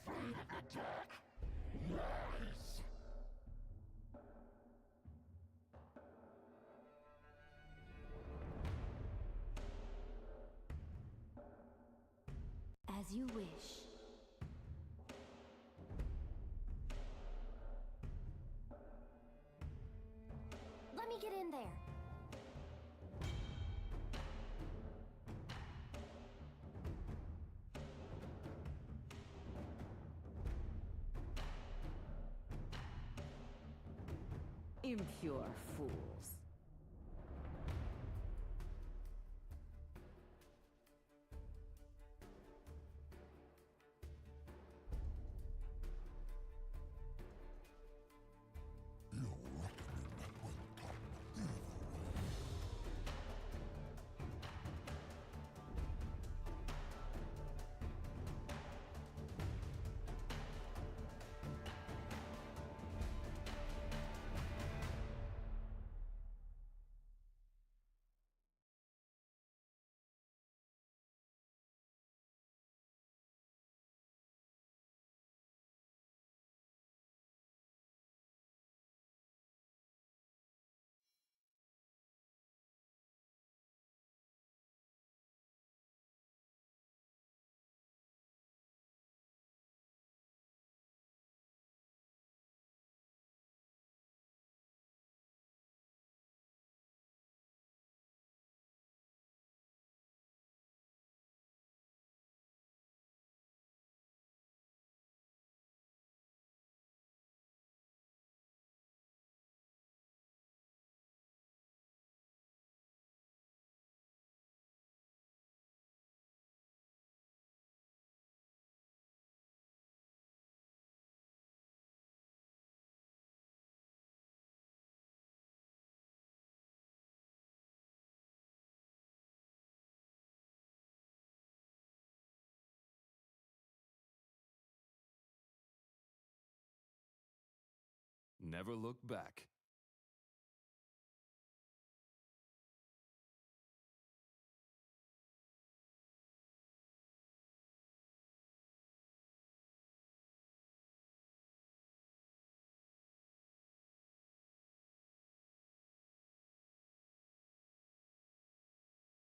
Afraid of the dark? Lies! As you wish. Let me get in there. Impure fools. Your reckoning will come either way. Never look back.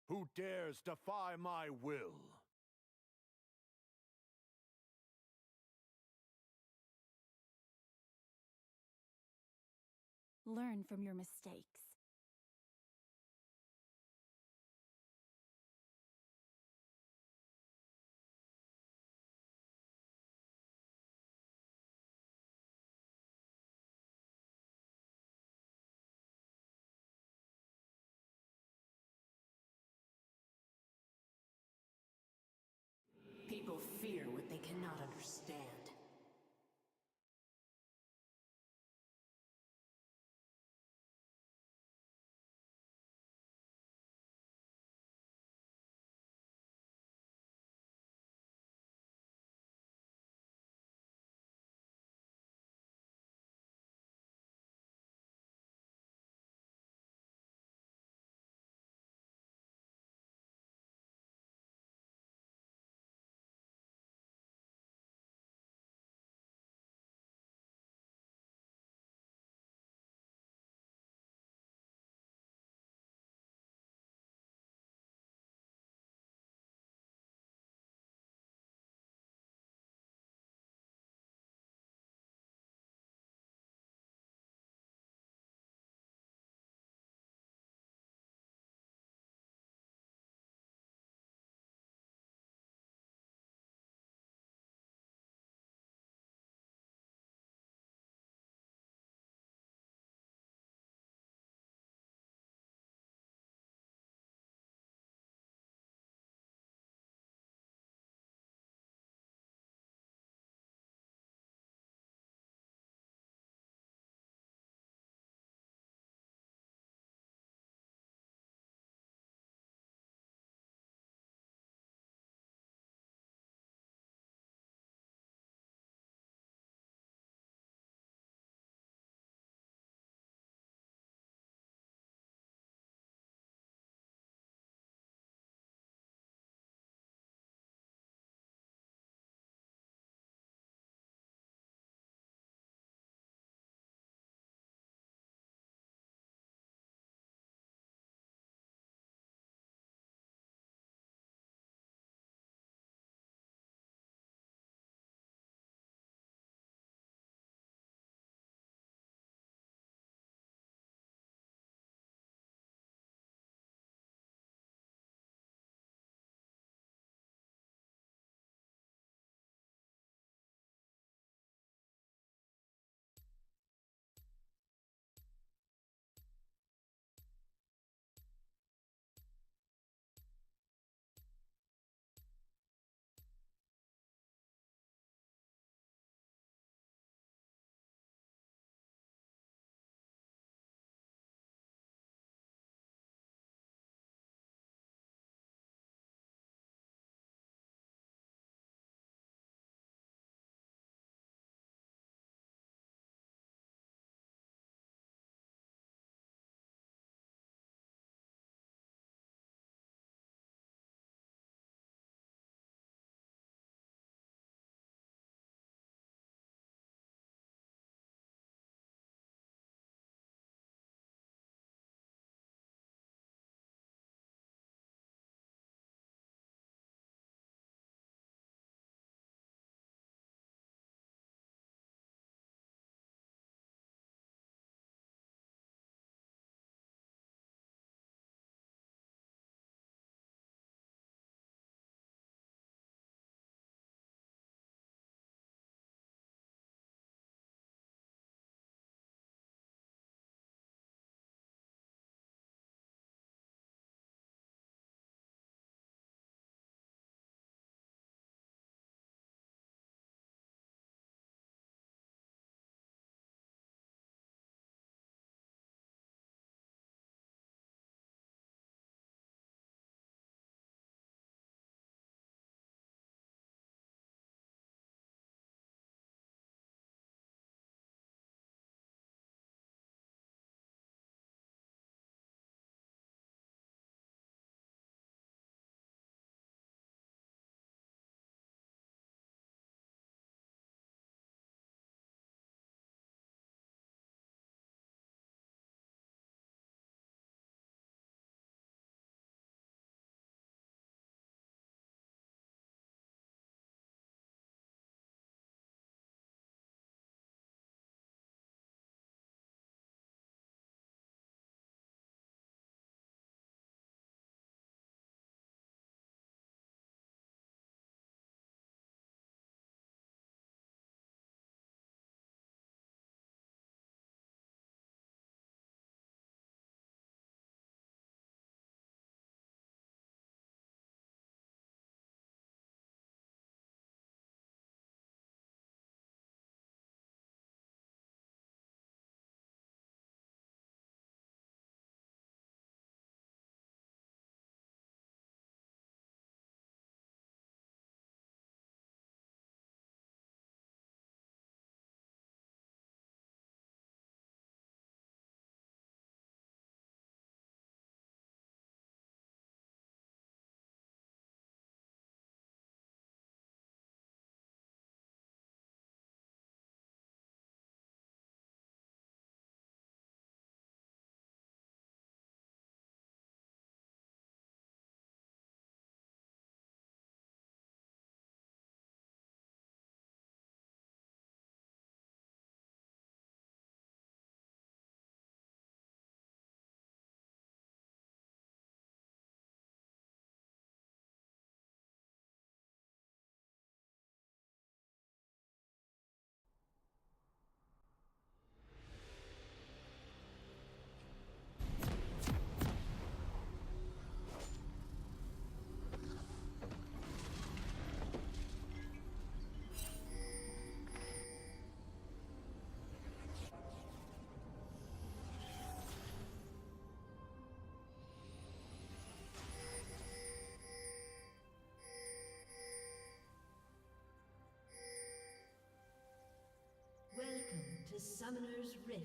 Who dares defy my will? Learn from your mistakes. People fear what they cannot understand. Summoner's Rift.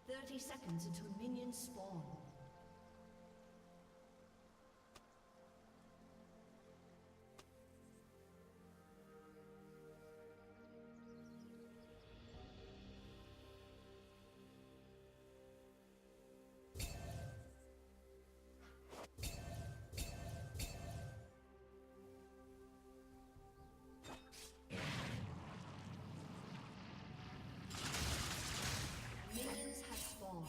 Thirty seconds until minions spawn. Minions have spawned.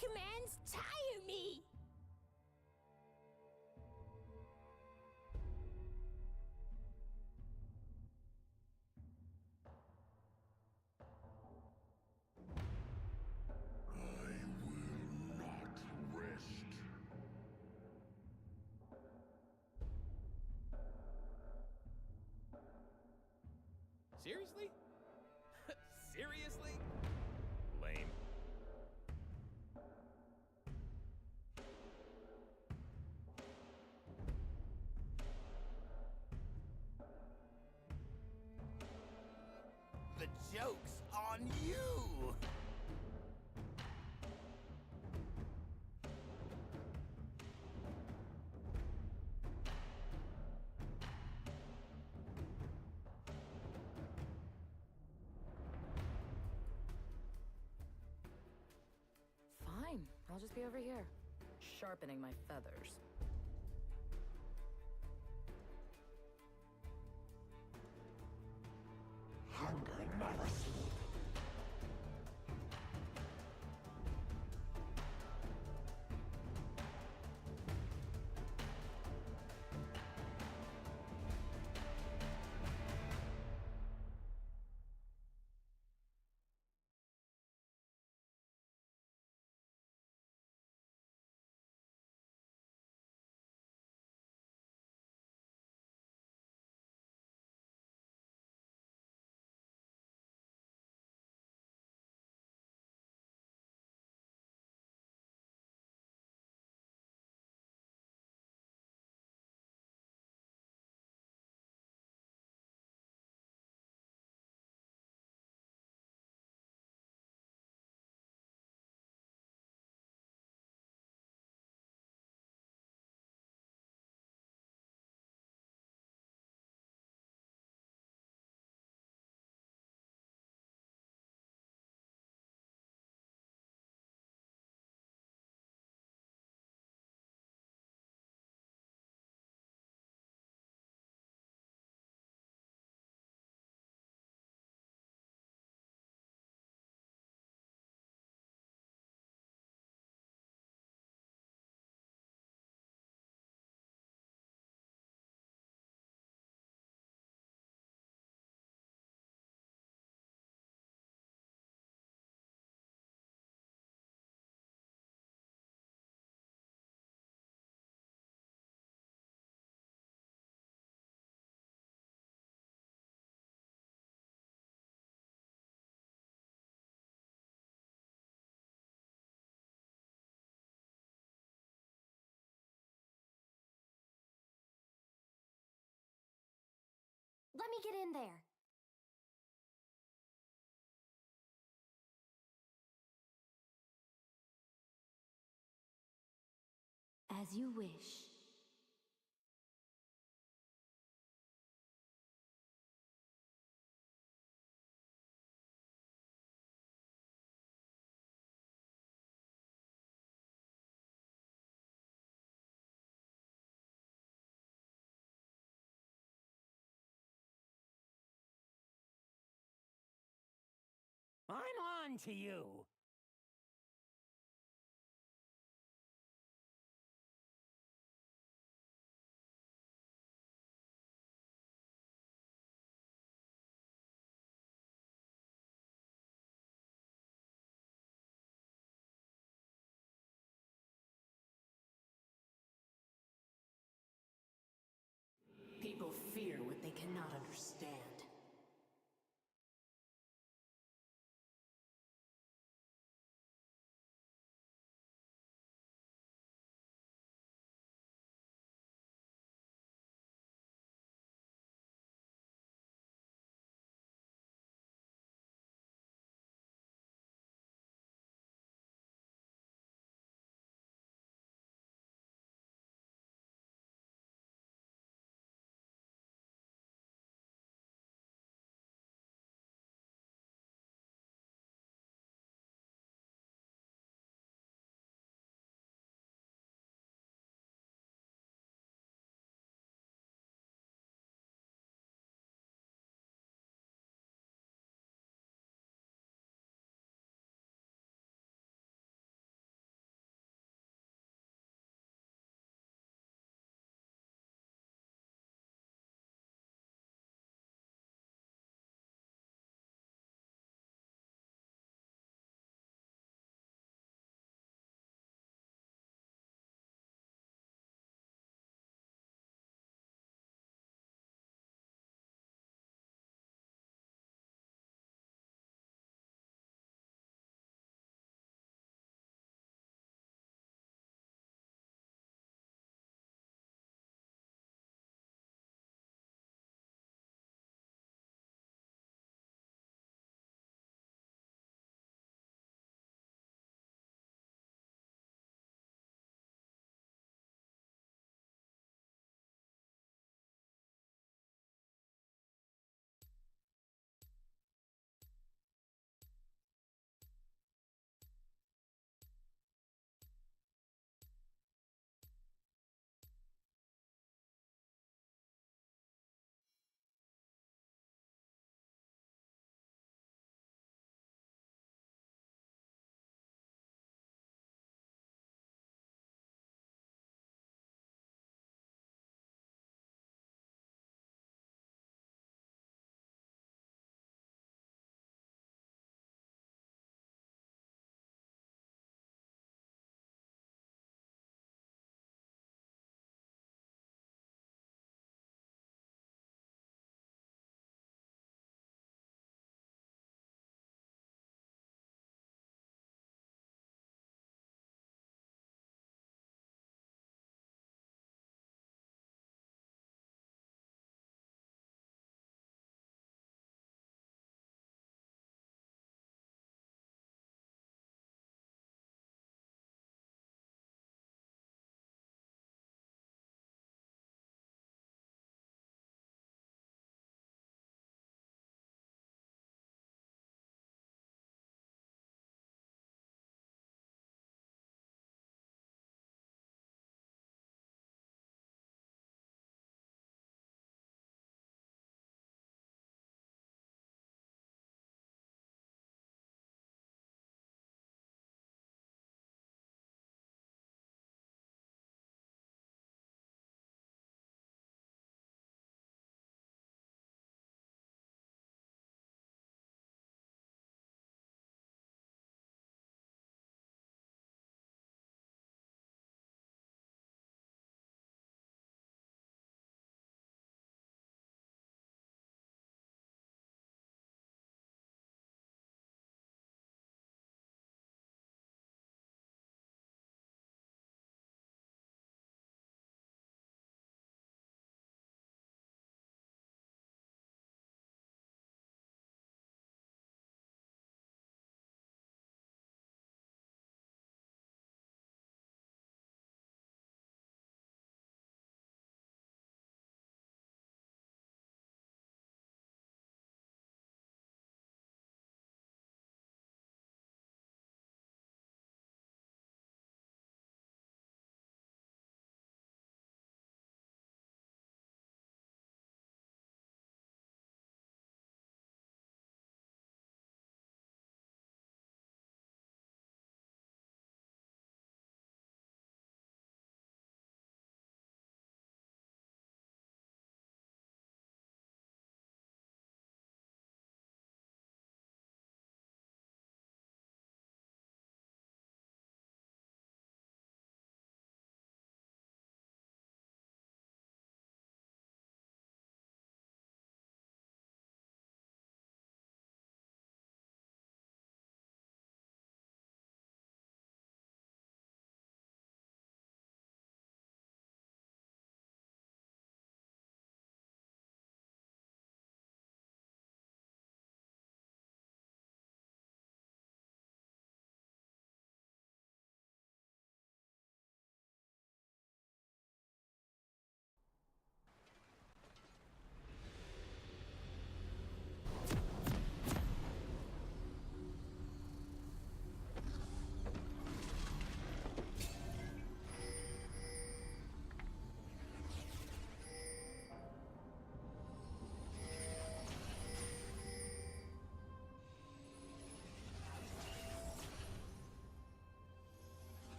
commands tire me! I will not rest. Seriously? Seriously? Lame. The joke's on you! Fine, I'll just be over here, sharpening my feathers. Hunger never sleep. Let me get in there. As you wish. I'm on to you! People fear what they cannot understand.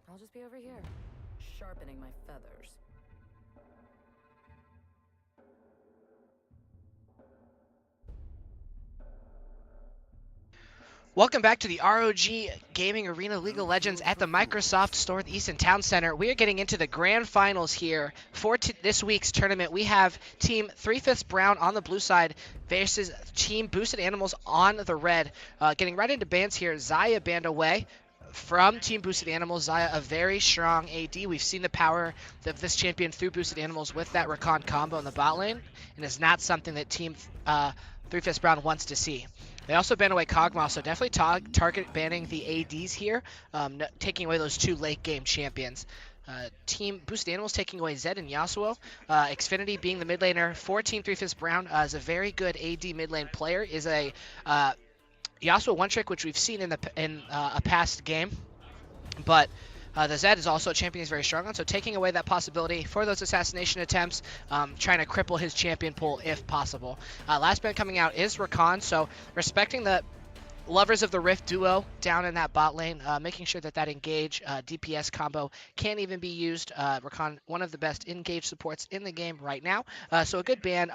I'll just be over here, sharpening my feathers. Welcome back to the ROG Gaming Arena League of Legends at the Microsoft Store at the Easton Town Center. We are getting into the grand finals here for this week's tournament. We have Team 3/5 Brown on the blue side versus Team Boosted Animals on the red. Getting right into bans here, Zaya banned away from Team Boosted Animals. Zaya, a very strong AD. We've seen the power of this champion through Boosted Animals with that Rakan combo in the bot lane, and is not something that Team 3/5 Brown wants to see. They also banned away Kog'Maw, so definitely target banning the ADs here, taking away those two late game champions. Team Boosted Animals taking away Zed and Yasuo. Xfinity being the mid laner for Team 3/5 Brown is a very good AD mid lane player. Is a Yasuo one trick which we've seen in a past game, but the Zed is also a champion he's very strong on, so taking away that possibility for those assassination attempts, trying to cripple his champion pool if possible. Last ban coming out is Rakan, so respecting the Lovers of the Rift duo down in that bot lane, making sure that engage DPS combo can even be used. Rakan, one of the best engage supports in the game right now, so a good ban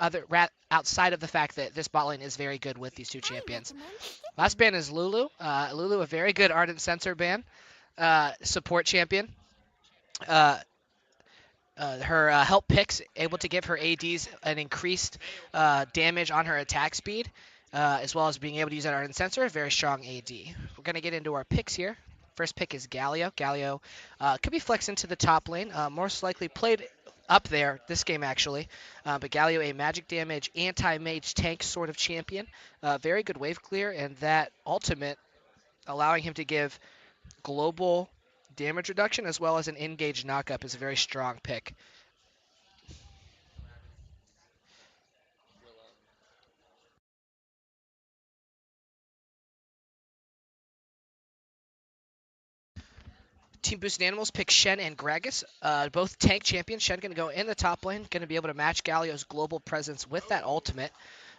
outside of the fact that this bot lane is very good with these two champions. Last ban is Lulu. Lulu, a very good Ardent Sensor ban. Support champion. Her help picks able to give her ADs an increased damage on her attack speed, as well as being able to use that Ardent Sensor. Very strong AD. We're going to get into our picks here. First pick is Galio. Galio could be flexed into the top lane. Most likely played up there this game, actually. But Galio, a magic damage, anti-mage tank sort of champion. Very good wave clear, and that ultimate allowing him to give global damage reduction as well as an engage knockup is a very strong pick. Team Boosted Animals pick Shen and Gragas, both tank champions. Shen going to go in the top lane, going to be able to match Galio's global presence with that ultimate.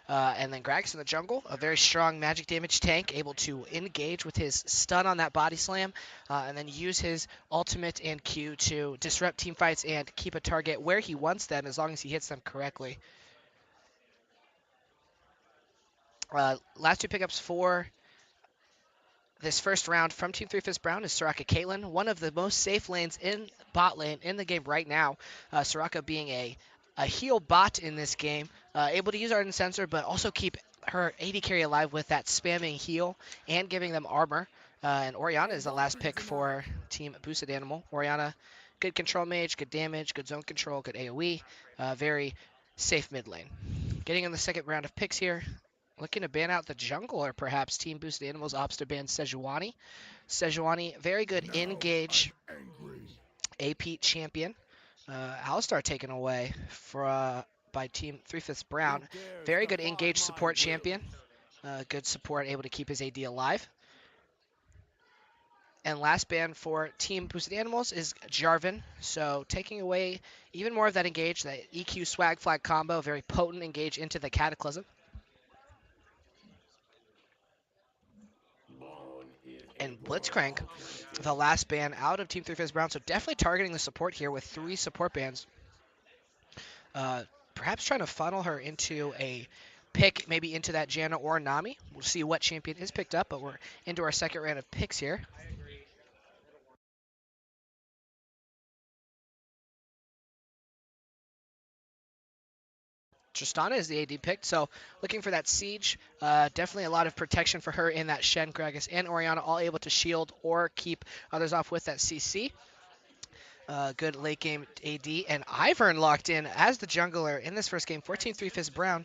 And then Gragas in the jungle, a very strong magic damage tank, able to engage with his stun on that body slam, and then use his ultimate and Q to disrupt team fights and keep a target where he wants them as long as he hits them correctly. Last two pickups for this first round from Team 3/5 Brown is Soraka Caitlyn, one of the most safe lanes in bot lane in the game right now. Soraka being a heal bot in this game, able to use Ardent Sensor, but also keep her AD carry alive with that spamming heal and giving them armor. And Orianna is the last pick for Team Boosted Animal. Orianna, good control mage, good damage, good zone control, good AoE, very safe mid lane. Getting in the second round of picks here, looking to ban out the jungle, or perhaps Team Boosted Animals opts to ban Sejuani. Sejuani, very good engage AP champion. Alistar taken away by Team 3/5 Brown. Very good engage support champion. Good support, able to keep his AD alive. And last ban for Team Boosted Animals is Jarvan. So taking away even more of that engage, that EQ swag flag combo, very potent engage into the Cataclysm. And Blitzcrank, the last ban out of Team 3/5 Brown. So definitely targeting the support here with 3 support bans. Perhaps trying to funnel her into a pick, maybe into that Janna or Nami. We'll see what champion is picked up, but we're into our second round of picks here. Tristana is the AD picked, so looking for that siege. Definitely a lot of protection for her in that Shen, Gragas, and Orianna, all able to shield or keep others off with that CC. Good late game AD, and Ivern locked in as the jungler in this first game for Team 3/5 Brown.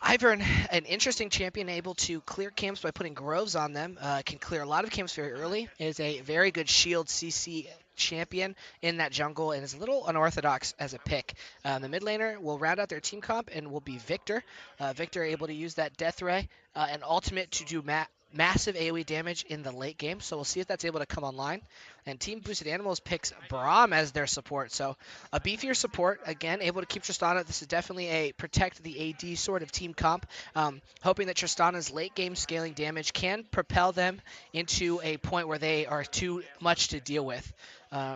Ivern, an interesting champion, able to clear camps by putting groves on them. Can clear a lot of camps very early. Is a very good shield CC champion in that jungle, and is a little unorthodox as a pick. The mid laner will round out their team comp and will be Victor. Victor able to use that death ray and ultimate to do massive AoE damage in the late game, so we'll see if that's able to come online. And Team Boosted Animals picks Braum as their support, so a beefier support, again, able to keep Tristana. This is definitely a protect the AD sort of team comp, hoping that Tristana's late game scaling damage can propel them into a point where they are too much to deal with.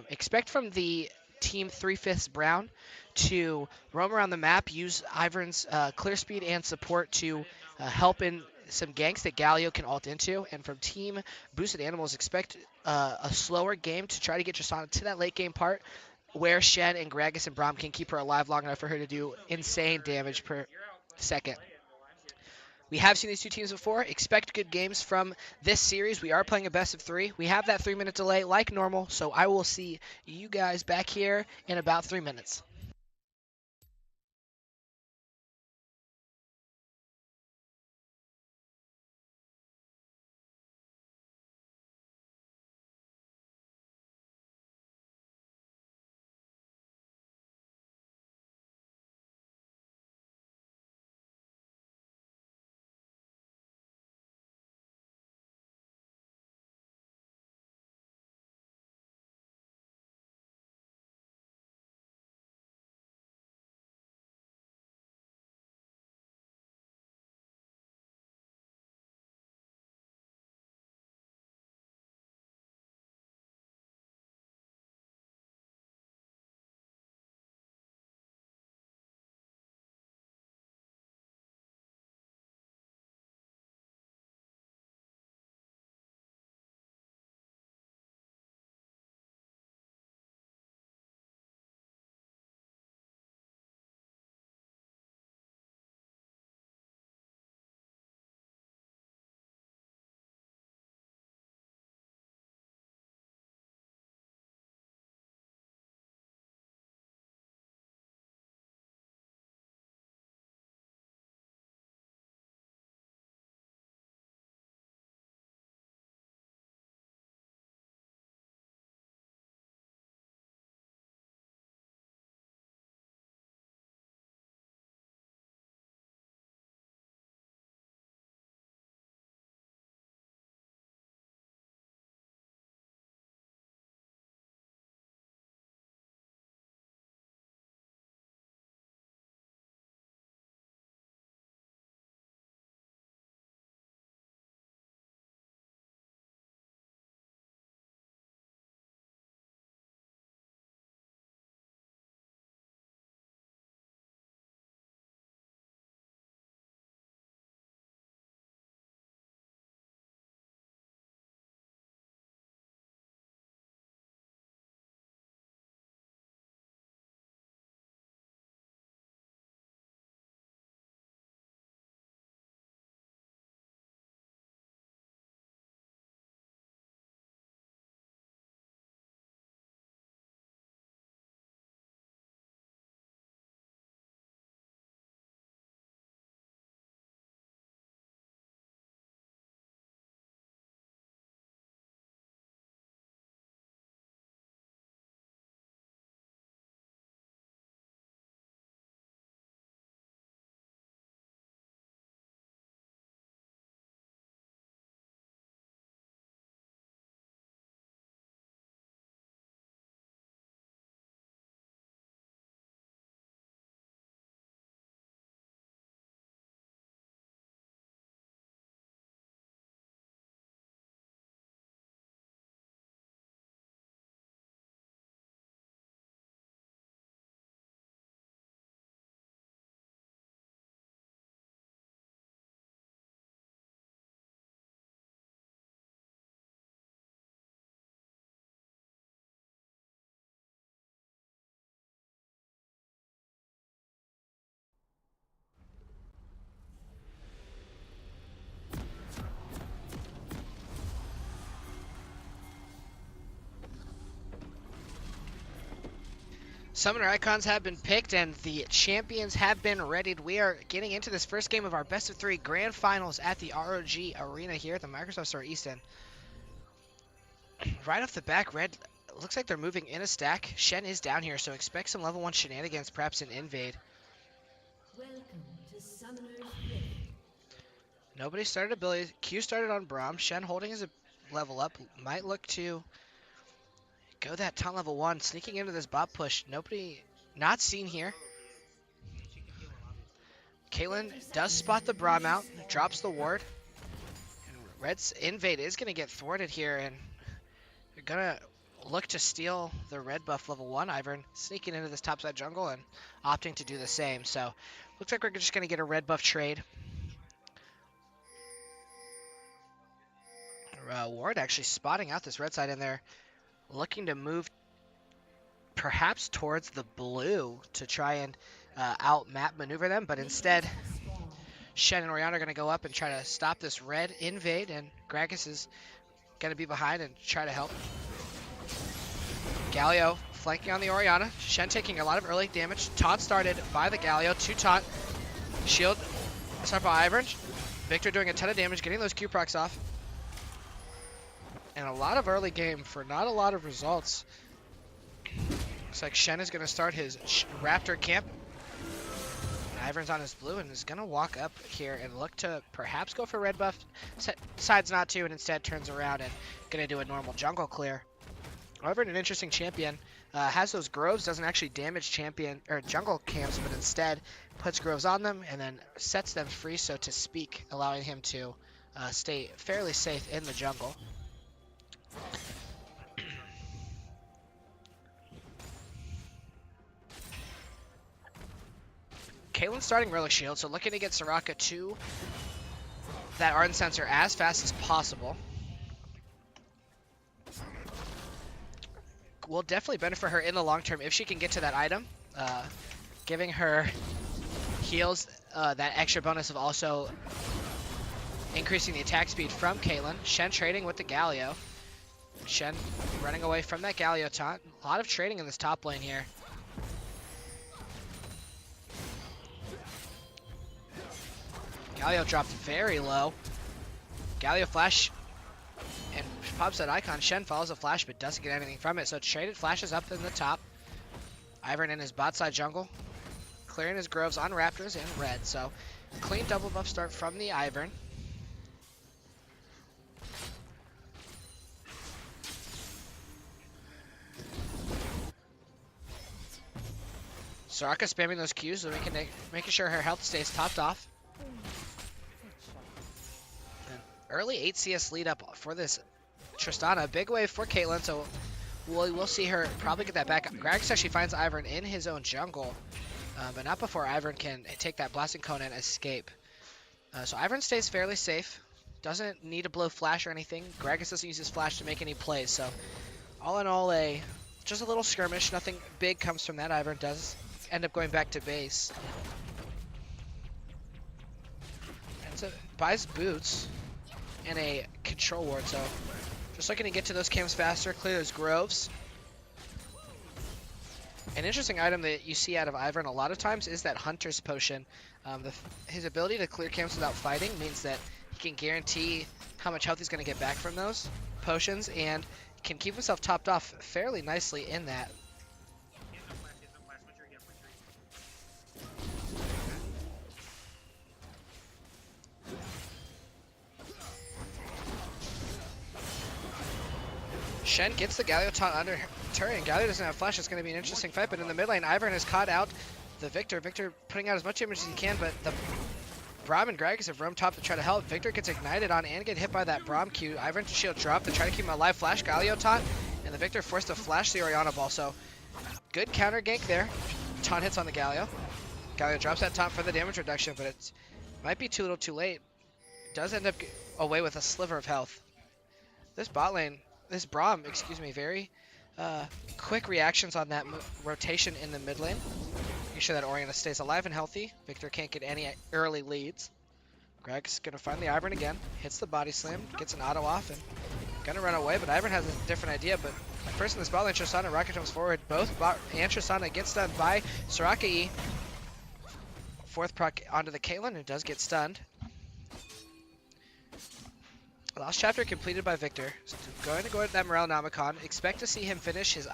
Expect from the Team 3/5 Brown to roam around the map, use Ivern's clear speed and support to help in some ganks that Galio can ult into. And from Team Boosted Animals, expect a slower game to try to get Tristana to that late game part where Shen and Gragas and Braum can keep her alive long enough for her to do insane damage per second. We have seen these two teams before. Expect good games from this series. We are playing a best of 3. We have that 3-minute delay like normal, so I will see you guys back here in about 3 minutes. Summoner icons have been picked and the champions have been readied. We are getting into this first game of our best of 3 grand finals at the ROG Arena here at the Microsoft Store East End. Right off the back, Red looks like they're moving in a stack. Shen is down here, so expect some level 1 shenanigans, perhaps an invade. Welcome to Summoner's Rift. Nobody started abilities. Q started on Braum. Shen holding his level up. Might look to go that taunt level 1. Sneaking into this bot push. Nobody not seen here. Caitlyn does spot the Braum out. Drops the ward. And Red's invade is going to get thwarted here. And they're going to look to steal the red buff level 1. Ivern sneaking into this topside jungle and opting to do the same. So looks like we're just going to get a red buff trade. Ward actually spotting out this red side in there, looking to move perhaps towards the blue to try and out map maneuver them, but instead Shen and Orianna are going to go up and try to stop this red invade, and Gragas is going to be behind and try to help. Galio flanking on the Orianna. Shen taking a lot of early damage. Taunt started by the Galio. 2 taunt. Shield start by Ivern. Victor doing a ton of damage, getting those Q procs off. And a lot of early game for not a lot of results. Looks like Shen is going to start his Raptor camp. Ivern's on his blue and is going to walk up here and look to perhaps go for red buff. Decides not to and instead turns around and going to do a normal jungle clear. However, an interesting champion. Has those groves, doesn't actually damage champion or jungle camps, but instead puts groves on them and then sets them free, so to speak, allowing him to stay fairly safe in the jungle. Caitlyn starting Relic Shield, so looking to get Soraka to that Ardent Sensor as fast as possible. Will definitely benefit her in the long term if she can get to that item, giving her heals that extra bonus of also increasing the attack speed from Caitlyn. Shen trading with the Galio. Shen running away from that Galio taunt. A lot of trading in this top lane here. Galio dropped very low. Galio flash and pops that icon. Shen follows the flash but doesn't get anything from it. So traded flashes up in the top. Ivern in his bot side jungle. Clearing his groves on Raptors and red. So clean double buff start from the Ivern. Soraka spamming those Qs so we can making sure her health stays topped off. An early 8 CS lead up for this Tristana. Big wave for Caitlyn, so we'll see her probably get that back. Gragas actually finds Ivern in his own jungle, but not before Ivern can take that Blasting Cone and escape. So Ivern stays fairly safe. Doesn't need to blow flash or anything. Gragas doesn't use his flash to make any plays, so all in all, just a little skirmish. Nothing big comes from that. Ivern does end up going back to base. And so buys boots and a control ward, so just looking to get to those camps faster, clear those groves. An interesting item that you see out of Ivern a lot of times is that Hunter's Potion. His ability to clear camps without fighting means that he can guarantee how much health he's going to get back from those potions and can keep himself topped off fairly nicely in that. Shen gets the Galio taunt under her, and Galio doesn't have flash. It's going to be an interesting fight, but in the mid lane, Ivern has caught out the Victor. Victor putting out as much damage as he can, but the Braum and Gragas have roamed top to try to help. Victor gets ignited on and get hit by that Braum Q. Ivern's shield drop to try to keep him alive. Flash Galio taunt, and the Victor forced to flash the Orianna ball. So good counter gank there. Taunt hits on the Galio. Galio drops that taunt for the damage reduction, but it might be too little too late. Does end up away with a sliver of health. This bot lane, this Braum, excuse me, very quick reactions on that rotation in the mid lane. Make sure that Orianna stays alive and healthy. Victor can't get any early leads. Greg's gonna find the Ivern again. Hits the body slam, gets an auto off, and gonna run away, but Ivern has a different idea. But first in this bot lane, Tristana rocket jumps forward. Both bot and Tristana get stunned by Soraka E. Fourth proc onto the Caitlyn, who does get stunned. Last chapter completed by Victor. So going to go at that Morellonomicon. Expect to see him finish his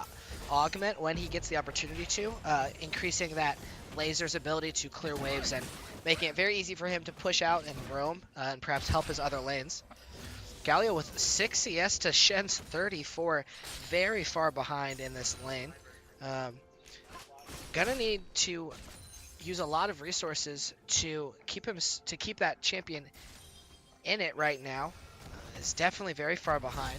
augment when he gets the opportunity to, increasing that laser's ability to clear waves and making it very easy for him to push out and roam and perhaps help his other lanes. Galio with 6 CS to Shen's 34, very far behind in this lane. Gonna need to use a lot of resources to keep that champion in it right now. It's definitely very far behind.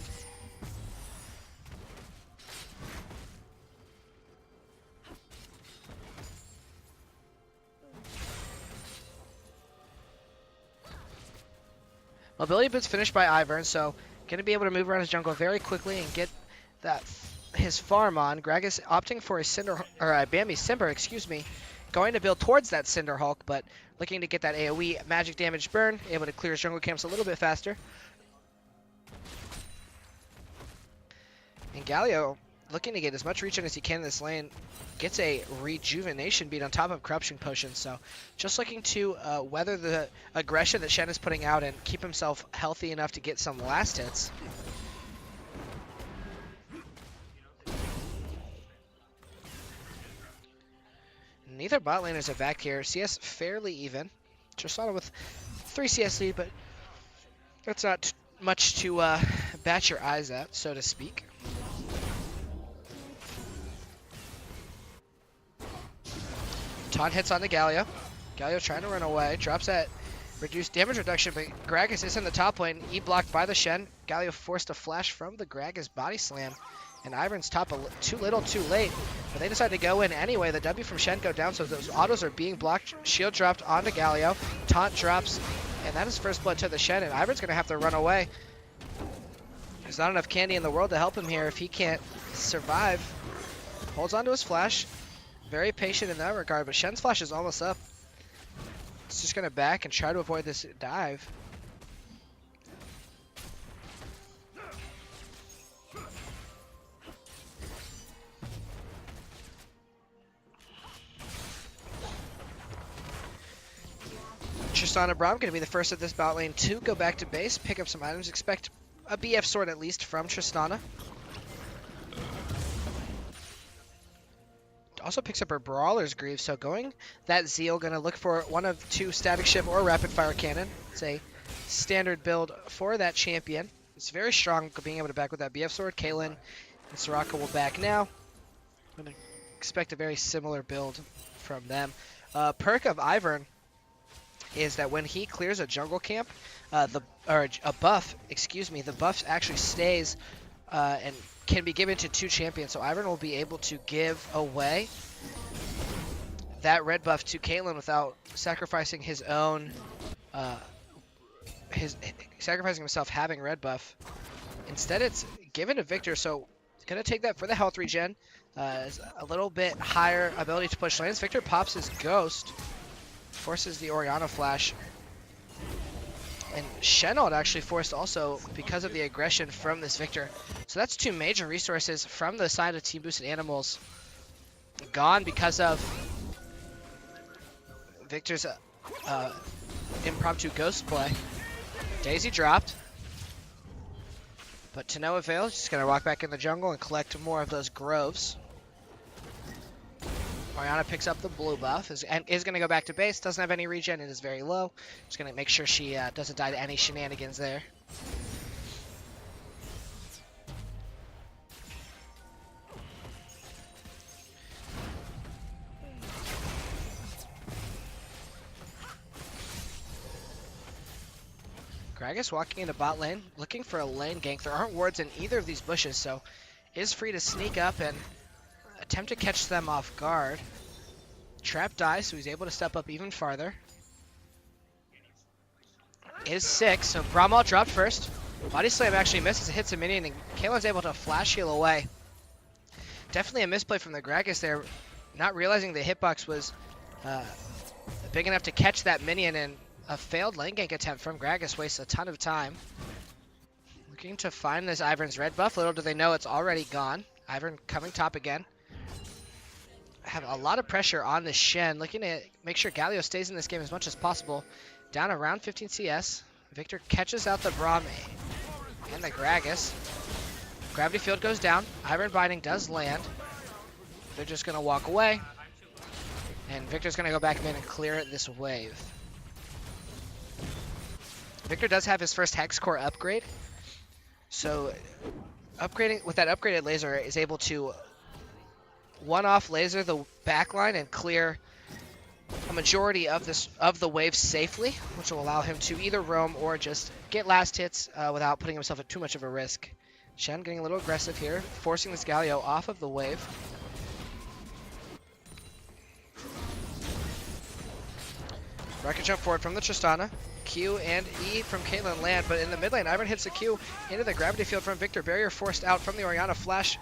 Mobility boot's finished by Ivern, so gonna be able to move around his jungle very quickly and get that his farm on. Gragas opting for a Bambi Simber, excuse me, going to build towards that Cinder Hulk, but looking to get that AoE magic damage burn, able to clear his jungle camps a little bit faster. And Galio, looking to get as much reach in as he can in this lane, gets a rejuvenation beat on top of corruption potion. So just looking to weather the aggression that Shen is putting out and keep himself healthy enough to get some last hits. Neither bot laners are back here. CS fairly even. Tristana with 3 CS lead, but that's not much to bat your eyes at, so to speak. Taunt hits on the Galio. Galio trying to run away. Drops that reduced damage reduction, but Gragas is in the top lane. E blocked by the Shen. Galio forced a flash from the Gragas body slam. And Ivern's top too little, too late. But they decide to go in anyway. The W from Shen go down, so those autos are being blocked. Shield dropped onto Galio. Taunt drops, and that is first blood to the Shen, and Ivern's going to have to run away. There's not enough candy in the world to help him here if he can't survive. Holds onto his flash. Very patient in that regard, but Shen's flash is almost up. It's just going to back and try to avoid this dive. Tristana Braum going to be the first of this bot lane to go back to base, pick up some items. Expect a BF sword at least from Tristana. Also picks up her Brawler's Greaves, so going that Zeal, going to look for one of 2 Static Ship or Rapid Fire Cannon. It's a standard build for that champion. It's very strong being able to back with that BF sword. Kaylin and Soraka will back now. I'm going to expect a very similar build from them. Perk of Ivern is that when he clears a jungle camp, the buff actually stays and can be given to 2 champions. So Ivern will be able to give away that red buff to Caitlyn without sacrificing his own, sacrificing himself having red buff. Instead, it's given to Victor. So he's gonna take that for the health regen. A little bit higher ability to push lanes. Victor pops his ghost, forces the Orianna flash. And Shenald actually forced also because of the aggression from this Victor. So that's 2 major resources from the side of Team Boosted Animals gone because of Victor's impromptu ghost play. Daisy dropped, but to no avail. Just going to walk back in the jungle and collect more of those groves. Orianna picks up the blue buff and is going to go back to base. Doesn't have any regen. It is very low. Just going to make sure she doesn't die to any shenanigans there. Gragas walking into bot lane, looking for a lane gank. There aren't wards in either of these bushes, so is free to sneak up and attempt to catch them off guard. Trap dies, so he's able to step up even farther. Is 6, so Bramall dropped first. Body Slam actually misses, it hits a minion, and Kaelin's able to flash heal away. Definitely a misplay from the Gragas there, not realizing the hitbox was big enough to catch that minion, and a failed lane gank attempt from Gragas wastes a ton of time. Looking to find this Ivern's red buff, little do they know it's already gone. Ivern coming top again. Have a lot of pressure on the Shen, looking to make sure Galio stays in this game as much as possible. Down around 15 CS. Victor catches out the Braum And the Gragas. Gravity Field goes down. Iron Binding does land. They're just going to walk away. And Victor's going to go back in and clear this wave. Victor does have his first Hex Core upgrade. So upgrading with that upgraded laser is able to one-off laser the backline and clear a majority of the wave safely, which will allow him to either roam or just get last hits without putting himself at too much of a risk. Shen getting a little aggressive here, forcing this Galio off of the wave. Rocket jump forward from the Tristana. Q and E from Caitlyn land, but in the mid lane, Ivern hits the Q into the gravity field from Victor. Barrier forced out from the Orianna flash,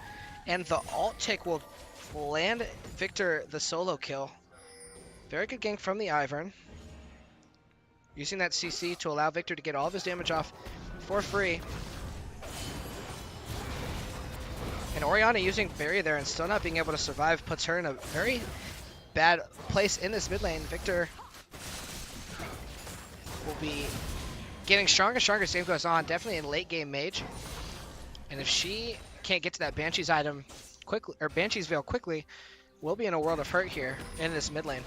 and the alt tick will land Victor the solo kill. Very good gank from the Ivern. Using that CC to allow Victor to get all of his damage off for free. And Orianna using Barrier there and still not being able to survive puts her in a very bad place in this mid lane. Victor will be getting stronger and stronger as game goes on, definitely in late game mage. And if she can't get to that Banshee's item quickly, or Banshee's Veil quickly, we'll be in a world of hurt here in this mid lane.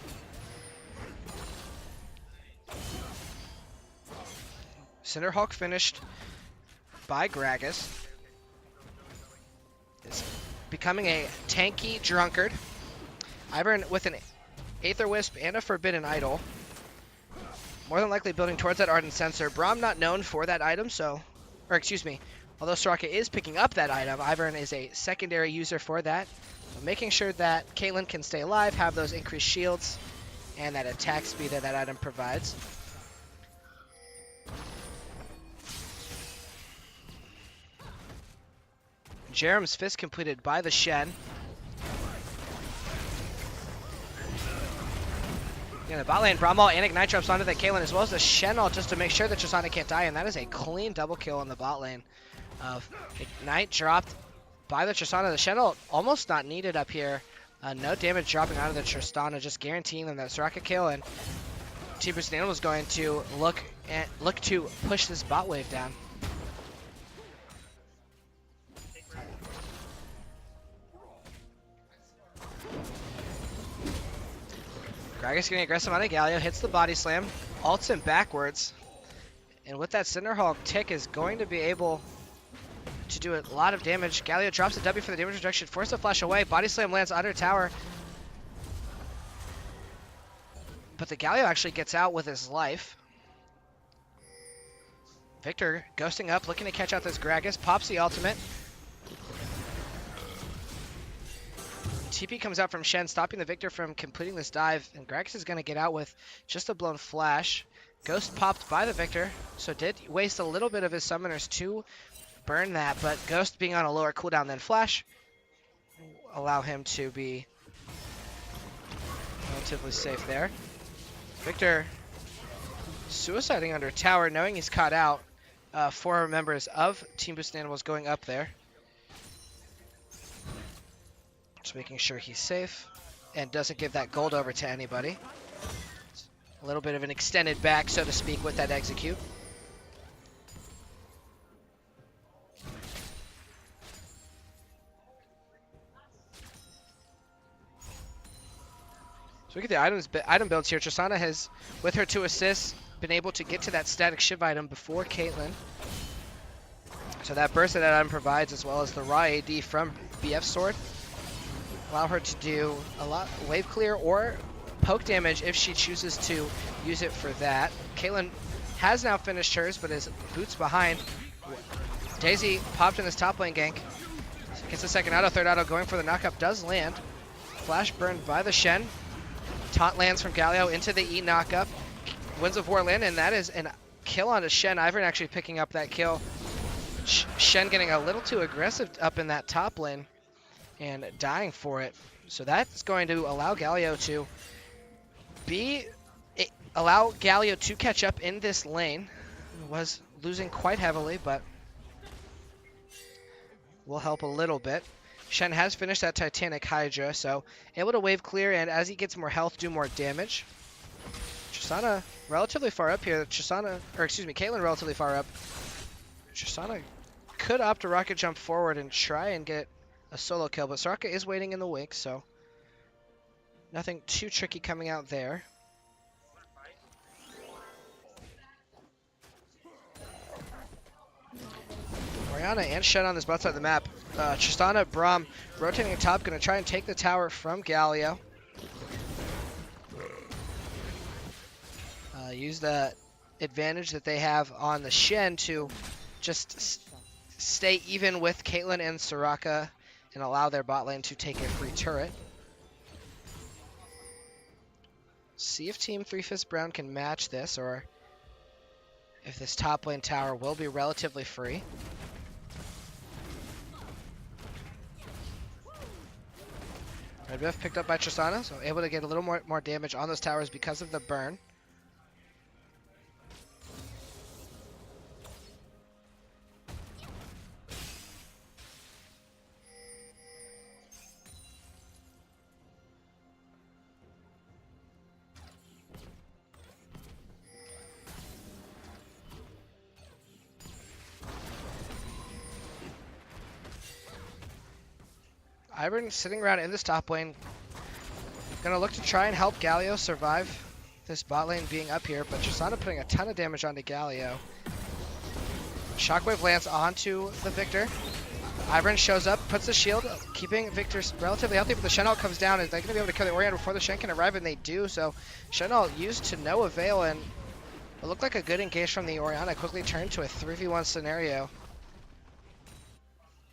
Cinderhawk finished by Gragas. Is becoming a tanky drunkard. Ivern with an Aether Wisp and a Forbidden Idol. More than likely building towards that Ardent Sensor. Braum not known for that item, so... Or excuse me. Although Soraka is picking up that item, Ivern is a secondary user for that. So making sure that Caitlyn can stay alive, have those increased shields, and that attack speed that that item provides. Jerem's Fist completed by the Shen. In the bot lane, Bramall and Ignite drops onto the Caitlyn as well as the Shen ult just to make sure that Tristana can't die, and that is a clean double kill on the bot lane. Ignite dropped by the Tristana. The Shen ult almost not needed up here. No damage dropping out of the Tristana, just guaranteeing them that Soraka kill, and Team Boosted Animal is going to look to push this bot wave down. Gragas getting aggressive on a Galio, hits the body slam, ults him backwards, and with that Cinderhawk tick is going to be able to do a lot of damage. Galio drops a W for the damage reduction, forces the flash away, body slam lands under tower, but the Galio actually gets out with his life. Victor ghosting up, looking to catch out this Gragas, pops the ultimate. TP comes out from Shen, stopping the Victor from completing this dive, and Gragas is going to get out with just a blown flash. Ghost popped by the Victor, so did waste a little bit of his summoners to burn that, but Ghost being on a lower cooldown than Flash allow him to be relatively safe there. Victor suiciding under tower, knowing he's caught out. 4 members of Team Boosted Animals going up there. Just making sure he's safe and doesn't give that gold over to anybody. A little bit of an extended back, so to speak, with that execute. So we get the item builds here. Tristana has, with her 2 assists, been able to get to that static Shiv item before Caitlyn. So that burst that item provides, as well as the raw AD from BF Sword, allow her to do a lot wave clear or poke damage if she chooses to use it for that. Caitlyn has now finished hers, but is boots behind. Daisy popped in this top lane gank. Gets the second auto, third auto going for the knockup, does land. Flash burned by the Shen. Taunt lands from Galio into the E knockup. Winds of War land, and that is a kill onto Shen. Ivern actually picking up that kill. Shen getting a little too aggressive up in that top lane and dying for it. So that's going to allow Galio to catch up in this lane. Was losing quite heavily, but will help a little bit. Shen has finished that Titanic Hydra, so able to wave clear, and as he gets more health, do more damage. Tristana relatively far up here. Caitlyn relatively far up. Tristana could opt to rocket jump forward and try and get a solo kill, but Soraka is waiting in the wake, so nothing too tricky coming out there. Orianna and Shen on this bot side of the map. Tristana, Braum rotating top, going to try and take the tower from Galio. Use the advantage that they have on the Shen to just stay even with Caitlyn and Soraka and allow their bot lane to take a free turret. See if Team 3 Fist Brown can match this, or if this top lane tower will be relatively free. Red buff picked up by Tristana, so able to get a little more damage on those towers because of the burn. Ivern sitting around in this top lane. Gonna look to try and help Galio survive this bot lane being up here, but Tristana putting a ton of damage onto Galio. Shockwave lands onto the Victor. Ivern shows up, puts the shield, keeping Victor relatively healthy, but the Shen ult comes down. Is they gonna be able to kill the Orianna before the Shen can arrive? And they do, so Shen ult used to no avail, and it looked like a good engage from the Orianna. Quickly turned to a 3v1 scenario.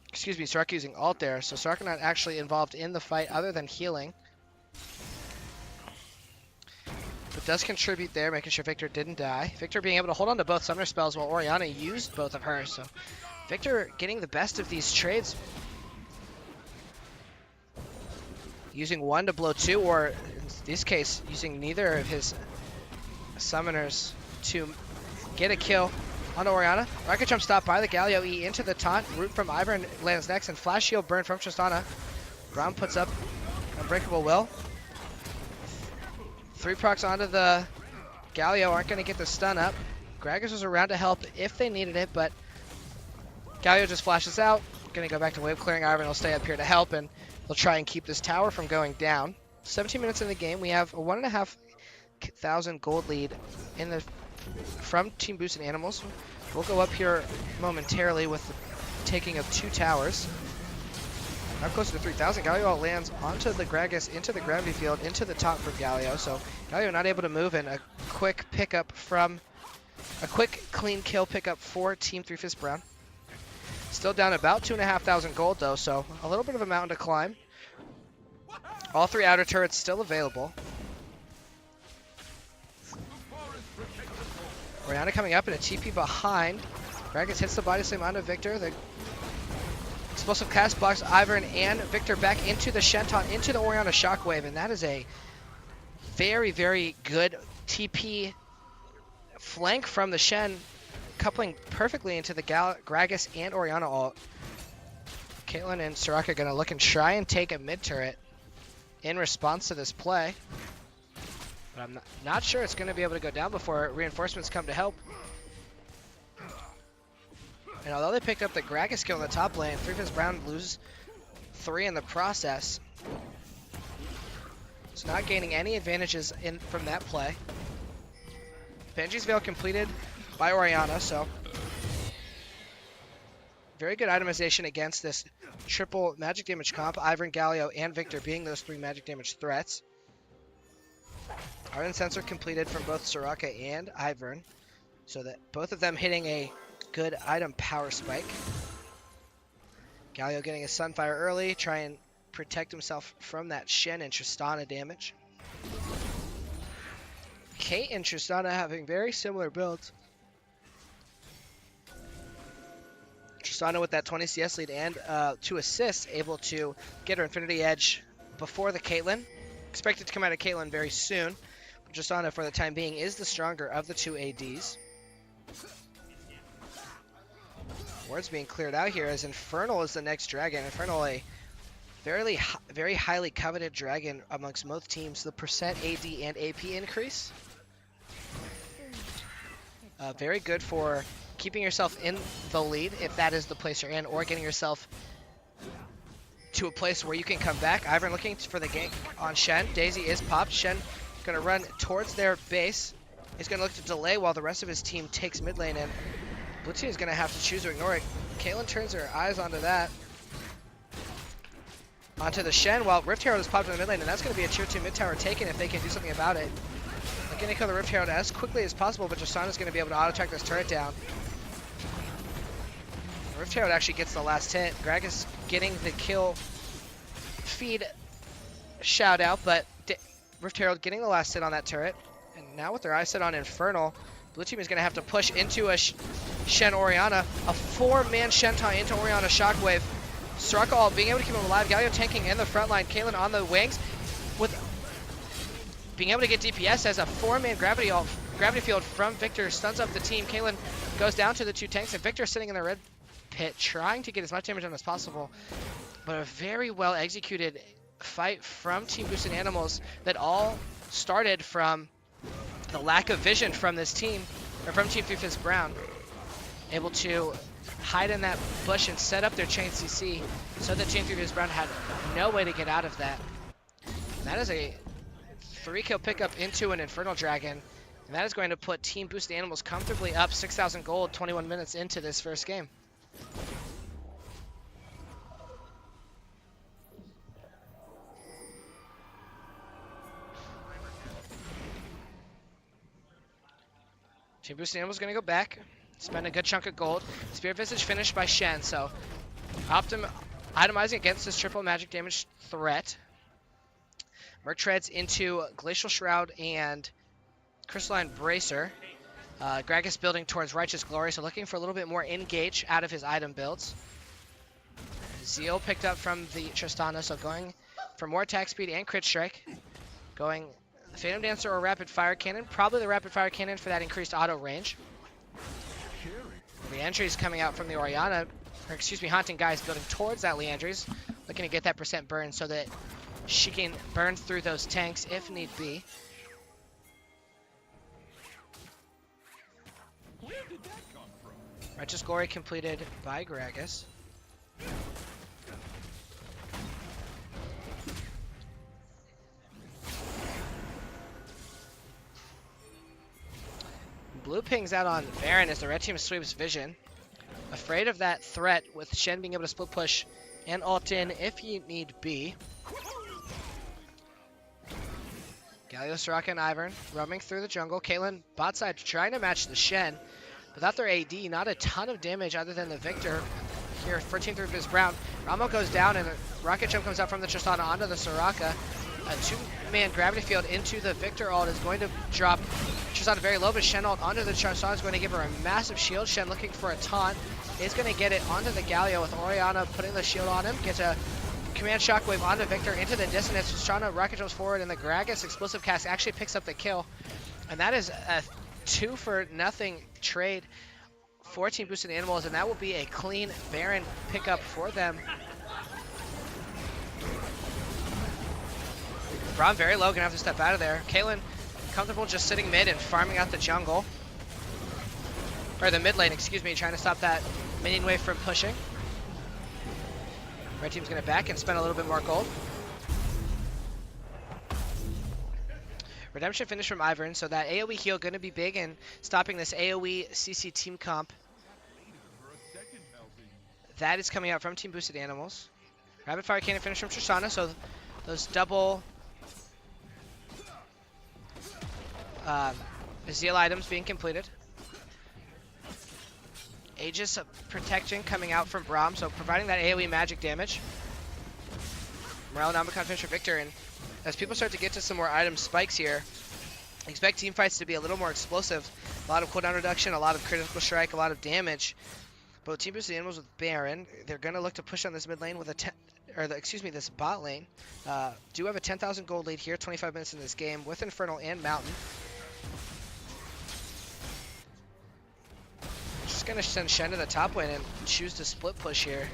Excuse me, Soraka using ult there, so Soraka not actually involved in the fight other than healing. But does contribute there, making sure Victor didn't die. Victor being able to hold on to both summoner spells while Orianna used both of hers, so Victor getting the best of these trades. Using one to blow two, or in this case, using neither of his summoners to get a kill onto Orianna. Rocket jump stopped by the Galio E into the taunt. Root from Ivern lands next, and flash shield burn from Tristana. Braum puts up Unbreakable Will. 3 procs onto the Galio, aren't going to get the stun up. Gragas was around to help if they needed it, but Galio just flashes out. Going to go back to wave clearing. Ivern will stay up here to help, and they'll try and keep this tower from going down. 17 minutes in the game. We have a 1,500 gold lead in the from Team Boosted Animals. We'll go up here momentarily with the taking of 2 towers. Now closer to 3,000. Galio lands onto the Gragas, into the gravity field, into the top for Galio. So Galio not able to move, and a quick pickup from a quick clean kill pickup for Team 3 Fist Brown. Still down about 2,500 gold though, so a little bit of a mountain to climb. All 3 outer turrets still available. Orianna coming up in a TP behind. Gragas hits the body slam onto Victor. The explosive cast blocks Ivern and Victor back into the Shenton, into the Orianna Shockwave, and that is a very, very good TP flank from the Shen, coupling perfectly into the Gragas and Orianna ult. Caitlyn and Soraka gonna look and try and take a mid turret in response to this play. But I'm not sure it's going to be able to go down before reinforcements come to help. And although they picked up the Gragas kill in the top lane, 3 Fist Brown loses 3 in the process. So not gaining any advantages from that play. Benji's Veil completed by Orianna, so very good itemization against this triple magic damage comp. Ivern, Galio, and Victor being those 3 magic damage threats. Iron Sensor completed from both Soraka and Ivern, so that both of them hitting a good item power spike. Galio getting a Sunfire early, try and protect himself from that Shen and Tristana damage. Kate and Tristana having very similar builds. Tristana with that 20 CS lead and 2 assists, able to get her Infinity Edge before the Caitlyn. Expected to come out of Caitlyn very soon. But Tristana, for the time being, is the stronger of the 2 ADs. Ward's being cleared out here as Infernal is the next dragon. Infernal, a very highly coveted dragon amongst most teams. The percent AD and AP increase. Very good for keeping yourself in the lead if that is the place you're in, or getting yourself to a place where you can come back. Ivern looking for the gank on Shen. Daisy is popped. Shen going to run towards their base. He's going to look to delay while the rest of his team takes mid lane in. Blue team is going to have to choose to ignore it. Caitlyn turns her eyes onto that. Onto the Shen while Rift Herald is popped in the mid lane, and that's going to be a tier 2 mid tower taken if they can do something about it. Looking to kill the Rift Herald as quickly as possible, but Justana's going to be able to auto-track this turret down. Rift Herald actually gets the last hit. Gragas getting the kill feed shout out, but Rift Herald getting the last hit on that turret. And now with their eyes set on Infernal, Blue team is going to have to push into a Shen Orianna. A 4-man Shen tie into Orianna Shockwave. Soraka all being able to keep him alive. Galio tanking in the front line. Caitlyn on the wings with being able to get DPS as a 4-man gravity field from Victor stuns up the team. Caitlyn goes down to the 2 tanks, and Victor sitting in the red pit trying to get as much damage done as possible. But a very well executed fight from Team Boosted Animals that all started from the lack of vision from this team, or from Team 3 Brown. Able to hide in that bush and set up their chain CC so that Team 3 Brown had no way to get out of that. And that is a 3-kill pickup into an Infernal Dragon. And that is going to put Team Boosted Animals comfortably up 6,000 gold 21 minutes into this first game. Team Boosted Animals going to go back, spend a good chunk of gold. Spirit Visage finished by Shen, so itemizing against this triple magic damage threat. Merc treads into Glacial Shroud and Crystalline Bracer. Gragas building towards Righteous Glory, so looking for a little bit more engage out of his item builds. Zeal picked up from the Tristana, so going for more attack speed and crit strike. Going Phantom Dancer or Rapid Fire Cannon. Probably the Rapid Fire Cannon for that increased auto range. Leandry's coming out from the Orianna, or excuse me, Haunting Guys building towards that Leandry's. Looking to get that percent burn so that she can burn through those tanks if need be. Where did that come from? Righteous Glory completed by Gragas. Blue pings out on Baron as the red team sweeps Vision. Afraid of that threat with Shen being able to split push and ult in if you need be. Galio, Soraka, and Ivern roaming through the jungle. Caitlyn bot side trying to match the Shen. Without their AD, not a ton of damage other than the Victor here for Team 3 Brown. Ramo goes down and a rocket jump comes out from the Tristana onto the Soraka. A 2-man gravity field into the Victor ult is going to drop Tristana very low, but Shen ult onto the Tristana is going to give her a massive shield. Shen looking for a taunt is going to get it onto the Galio with Orianna putting the shield on him. Gets a command shockwave onto Victor into the dissonance. Tristana rocket jumps forward and the Gragas explosive cast actually picks up the kill. And that is a 2-for-0 trade for Team Boosted Animals, and that will be a clean Baron pickup for them. Braum very low, gonna have to step out of there. Caitlyn comfortable just sitting mid and farming out the jungle. Or the mid lane, excuse me, trying to stop that minion wave from pushing. Red team's gonna back and spend a little bit more gold. Redemption finish from Ivern, so that AoE heal gonna be big in stopping this AoE CC team comp. That is coming out from Team Boosted Animals. Rapid Fire Cannon finish from Tristana, so those double Zeal items being completed. Aegis of Protection coming out from Braum, so providing that AoE magic damage. Morale and Omicron finish for Victor, and as people start to get to some more item spikes here, expect team fights to be a little more explosive. A lot of cooldown reduction, a lot of critical strike, a lot of damage. But with Team Boosted Animals with Baron, they're going to look to push on this mid lane with this bot lane. Do have a 10,000 gold lead here, 25 minutes in this game with Infernal and Mountain. Just going to send Shen to the top lane and choose to split push here.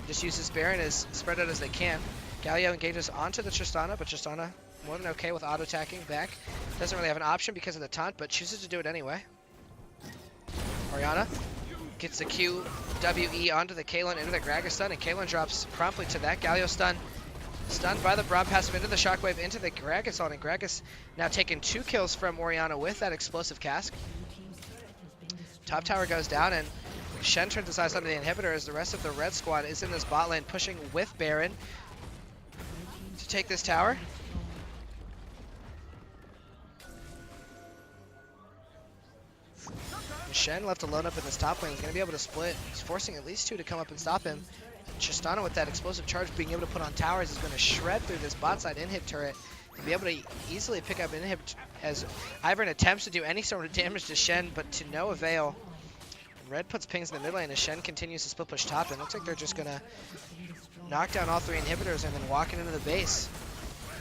Just use this Baron as spread out as they can. Galio engages onto the Tristana, but Tristana more than okay with auto-attacking back. Doesn't really have an option because of the taunt, but chooses to do it anyway. Orianna Gets the QWE onto the Kalen into the Gragas stun, and Kalen drops promptly to that Galio stun. Stunned by the Braum passive into the Shockwave into the Gragas on, and Gragas now taking 2 kills from Orianna with that explosive cask. Top tower goes down, and Shen turns his eyes onto the inhibitor as the rest of the red squad is in this bot lane pushing with Baron to take this tower. And Shen left alone up in this top lane is going to be able to split. He's forcing at least 2 to come up and stop him. Tristana with that explosive charge being able to put on towers is going to shred through this bot side inhib turret and be able to easily pick up inhib as Ivern attempts to do any sort of damage to Shen, but to no avail. Red puts pings in the mid lane as Shen continues to split push top, and looks like they're just going to knock down all 3 inhibitors and then walking into the base.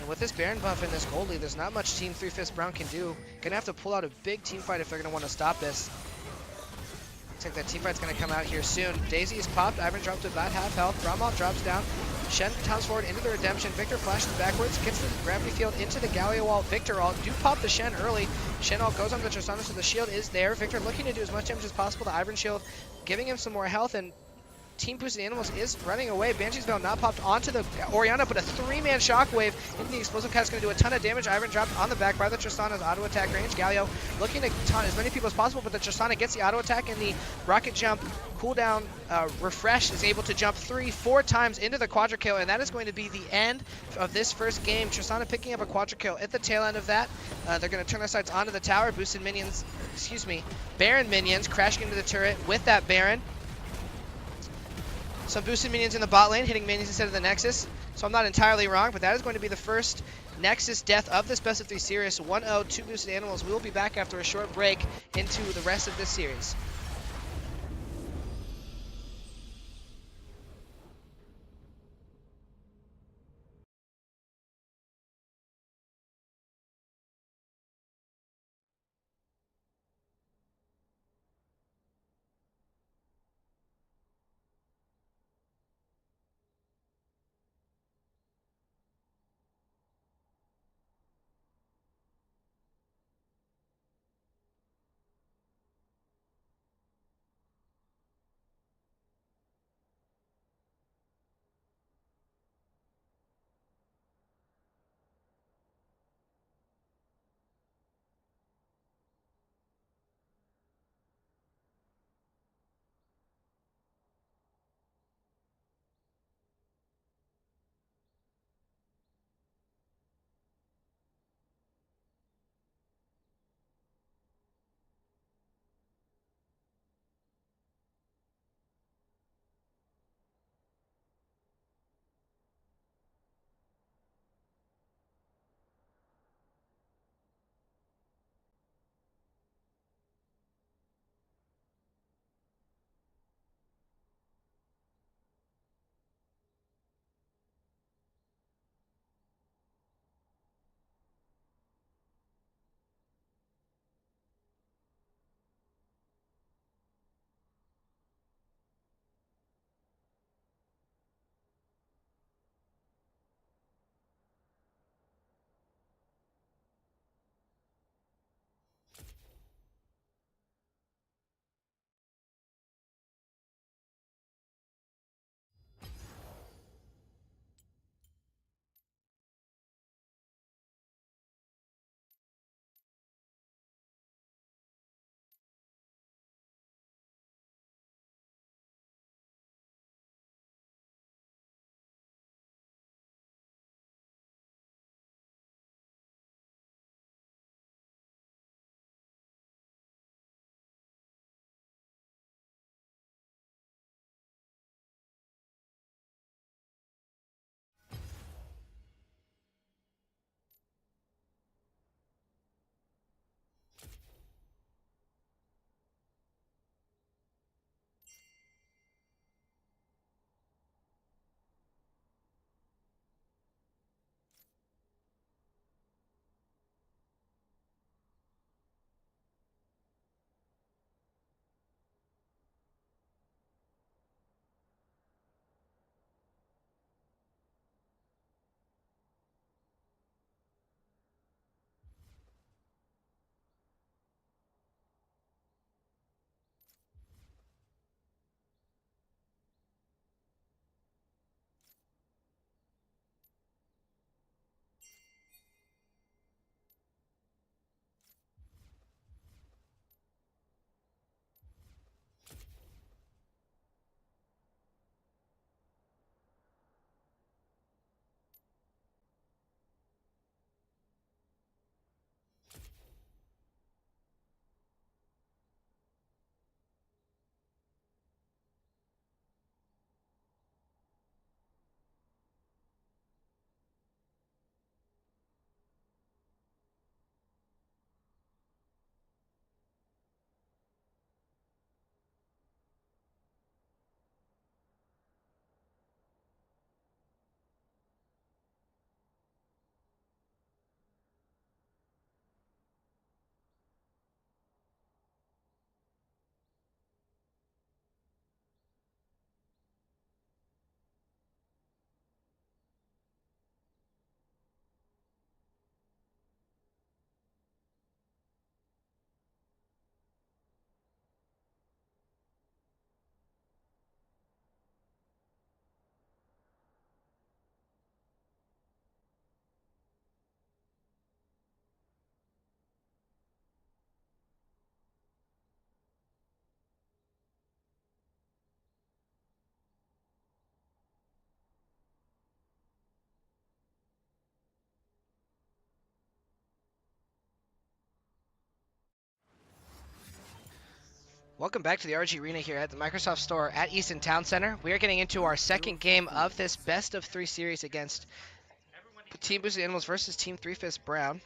And with this Baron buff and this gold lead, there's not much Team 3 Fist Brown can do. Going to have to pull out a big team fight if they're going to want to stop this. Looks like that team fight's going to come out here soon. Daisy is popped. Ivern dropped to about half health. Brahmal drops down. Shen comes forward into the redemption. Victor flashes backwards, gets the gravity field into the Galio wall. Victor ult do pop the Shen early. Shen ult goes on the Tristana, so the shield is there. Victor looking to do as much damage as possible. The Ivern shield giving him some more health, and Team Boosted Animals is running away. Banshee's Veil not popped onto the Orianna, but a 3-man shockwave into the explosive cat is going to do a ton of damage. Ivern dropped on the back by the Tristana's auto attack range. Galio looking to taunt as many people as possible, but the Tristana gets the auto attack, and the rocket jump cooldown refresh is able to jump 3-4 times into the quadra kill, and that is going to be the end of this first game. Tristana picking up a quadra kill at the tail end of that. They're going to turn their sights onto the tower. Boosted minions, Baron minions crashing into the turret with that Baron. Some boosted minions in the bot lane, hitting minions instead of the Nexus. So I'm not entirely wrong, but that is going to be the first Nexus death of this best of 3 series. 1-0, 2 boosted animals. We will be back after a short break into the rest of this series. Welcome back to the RG Arena here at the Microsoft Store at Easton Town Center. We are getting into our second game of this best of 3 series against Team Boosted Animals versus Team Three Fist Brown.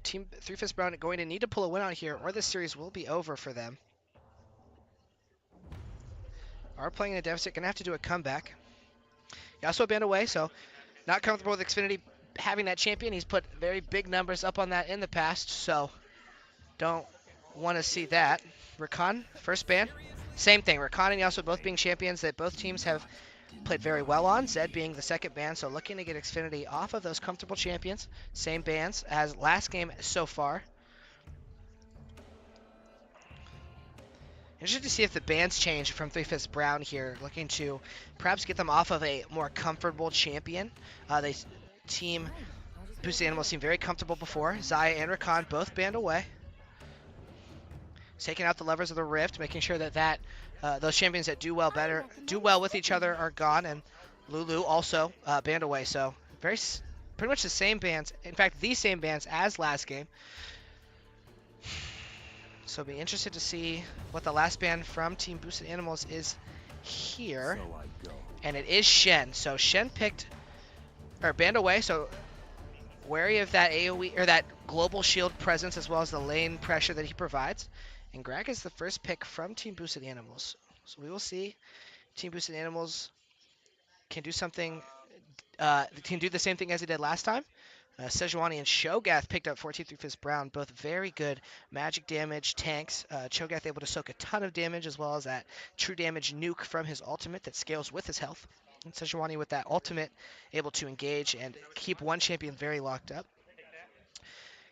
Team Three Fist Brown going to need to pull a win out here, or this series will be over for them. Are playing in a deficit, gonna have to do a comeback. Yasuo banned away, so not comfortable with Xfinity having that champion. He's put very big numbers up on that in the past, so don't want to see that. Rakan, first ban. Same thing, Rakan and Yasuo both being champions that both teams have played very well on. Zed being the second ban, so looking to get Xfinity off of those comfortable champions. Same bans as last game so far. Interested to see if the bans change from Three Fist Brown here, looking to perhaps get them off of a more comfortable champion. Team Boosted Animals seemed very comfortable before. Zaya and Rakan both banned away. Taking out the levers of the rift, making sure that those champions that do well with each other are gone, and Lulu also banned away. So pretty much the same bans. In fact, the same bans as last game. So be interested to see what the last ban from Team Boosted Animals is here. And it is Shen. So Shen banned away. So wary of that AoE or that global shield presence as well as the lane pressure that he provides. And Greg is the first pick from Team Boosted Animals. So we will see. Team Boosted Animals can do something, can do the same thing as they did last time. Sejuani and Shogath picked up 14 through Fist Brown, both very good magic damage tanks. Shogath able to soak a ton of damage as well as that true damage nuke from his ultimate that scales with his health. And Sejuani with that ultimate able to engage and keep one champion very locked up.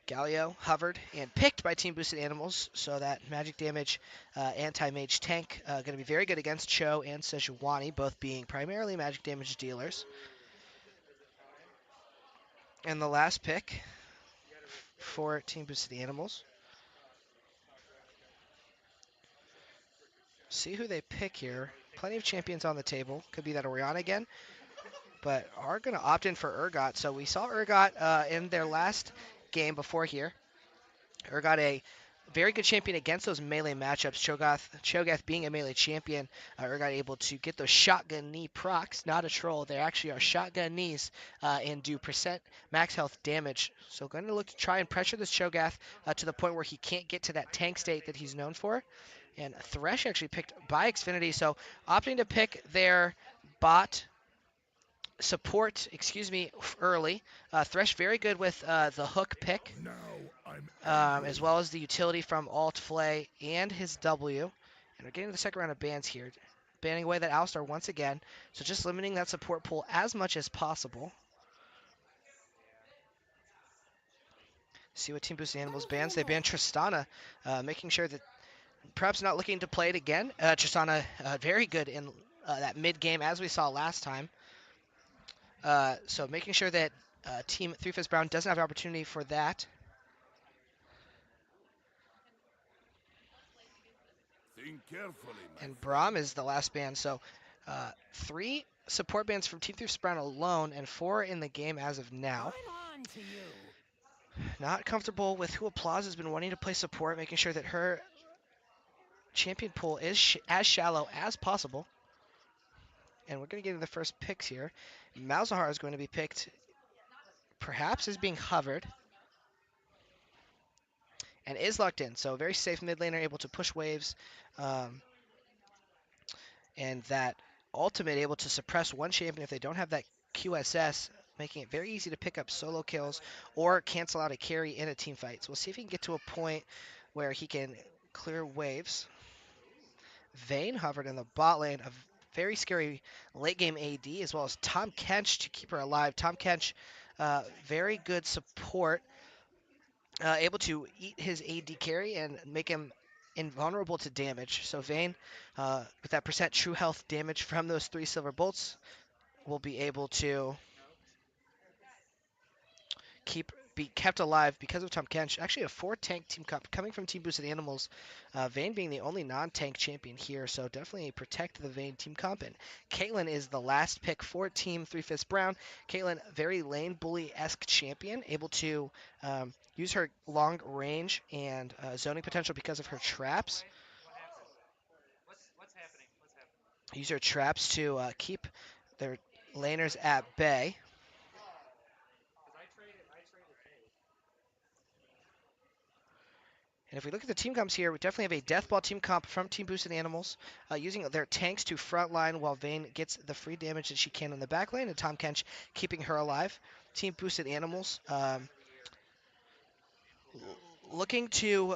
Galio hovered and picked by Team Boosted Animals, so that magic damage anti-mage tank going to be very good against Cho and Sejuani, both being primarily magic damage dealers. And the last pick for Team Boosted Animals. See who they pick here. Plenty of champions on the table. Could be that Orianna again, but are going to opt in for Urgot. So we saw Urgot in their last game before here. Urgot a very good champion against those melee matchups. Cho'Gath being a melee champion, Urgot able to get those shotgun knee procs. Not a troll. They actually are shotgun knees and do percent max health damage. So going to look to try and pressure this Cho'Gath to the point where he can't get to that tank state that he's known for. And Thresh actually picked by Xfinity, so opting to pick their bot support, early. Thresh very good with the hook pick, as well as the utility from Alt Flay and his W. And we're getting to the second round of bans here. Banning away that Alistar once again, so just limiting that support pool as much as possible. See what Team Boosted Animals bans. They ban Tristana, making sure that perhaps not looking to play it again. Tristana very good in that mid game as we saw last time. So making sure that Team Three Fist Brown doesn't have an opportunity for that. Think carefully, And Braum is the last ban. So 3 support bans from Team Three Fist Brown alone and 4 in the game as of now. I'm on to you. Not comfortable with who Applause has been wanting to play support, making sure that her champion pool is as shallow as possible. And we're going to get to the first picks here. Malzahar is going to be picked perhaps as being hovered. And is locked in, so very safe mid laner, able to push waves. And that ultimate able to suppress one champion if they don't have that QSS, making it very easy to pick up solo kills or cancel out a carry in a team fight. So we'll see if he can get to a point where he can clear waves. Vayne hovered in the bot lane, a very scary late game AD, as well as Tom Kench to keep her alive. Tom Kench, very good support, able to eat his AD carry and make him invulnerable to damage. So Vayne, with that percent true health damage from those 3 silver bolts, will be able to be kept alive because of Tom Kench. Actually, a 4-tank team comp coming from Team Boosted Animals. Vayne being the only non-tank champion here, so definitely protect the Vayne team comp. And Caitlyn is the last pick for Team 3/5 Brown. Caitlyn, very lane bully-esque champion, able to use her long range and zoning potential because of her traps. Use her traps to keep their laners at bay. And if we look at the team comps here, we definitely have a Deathball team comp from Team Boosted Animals, using their tanks to frontline while Vayne gets the free damage that she can in the back lane, and Tom Kench keeping her alive. Team Boosted Animals looking to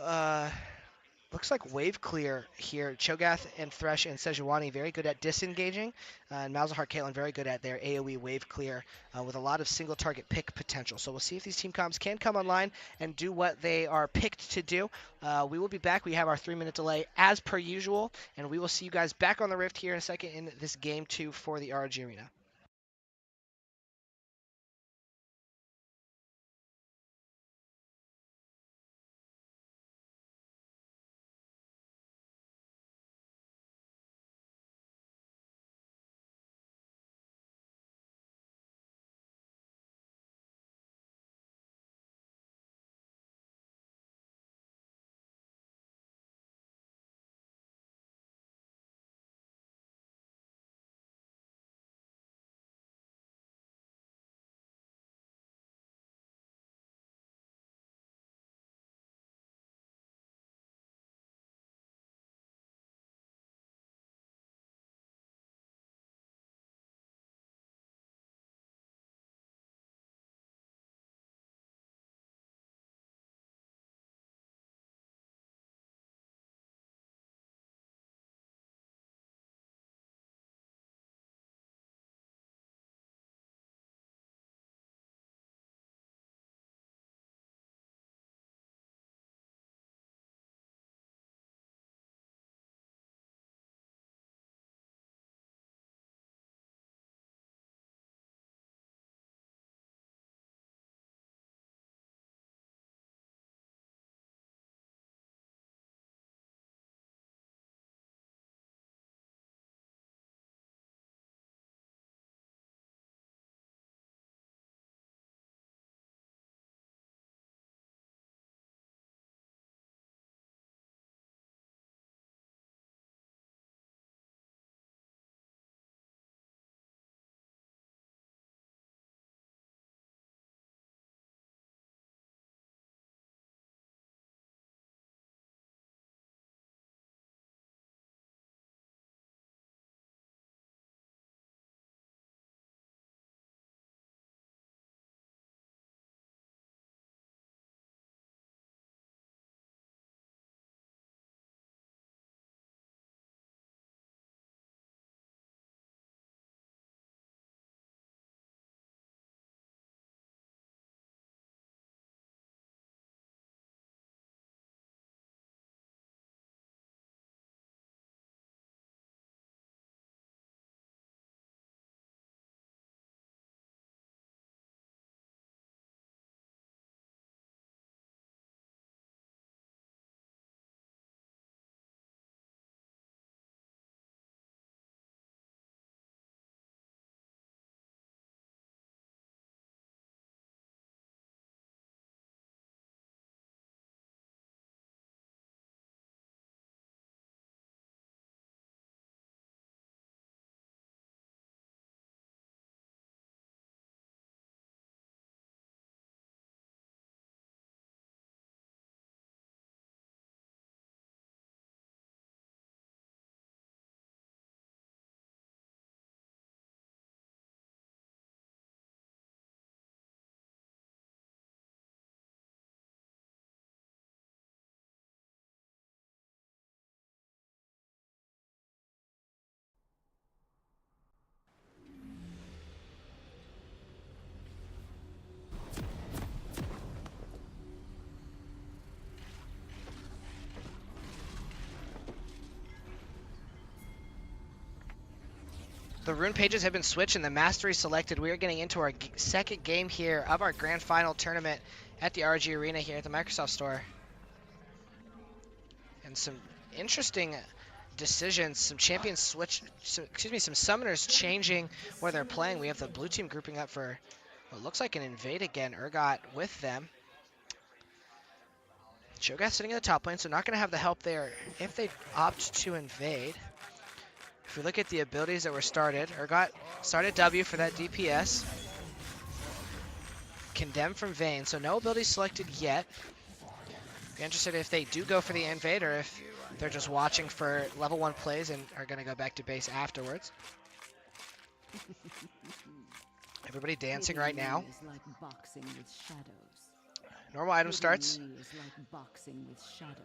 looks like wave clear here. Cho'Gath and Thresh and Sejuani very good at disengaging. And Malzahar Caitlyn very good at their AoE wave clear with a lot of single target pick potential. So we'll see if these team comps can come online and do what they are picked to do. We will be back. We have our 3-minute delay as per usual. And we will see you guys back on the Rift here in a second in this game 2 for the RG Arena. The rune pages have been switched and the mastery selected. We are getting into our second game here of our grand final tournament at the RG Arena here at the Microsoft Store. And some interesting decisions, some champions some summoners changing where they're playing. We have the blue team grouping up for what looks like an invade again. Urgot with them. Cho'Gath sitting in the top lane, so not going to have the help there if they opt to invade. If we look at the abilities that were started, Urgot started W for that DPS. Condemn from Vayne, so no abilities selected yet. Be interested if they do go for the invade or if they're just watching for level 1 plays and are going to go back to base afterwards. Everybody dancing right now. Is like boxing with shadows. Normal item starts. Is like boxing with shadows.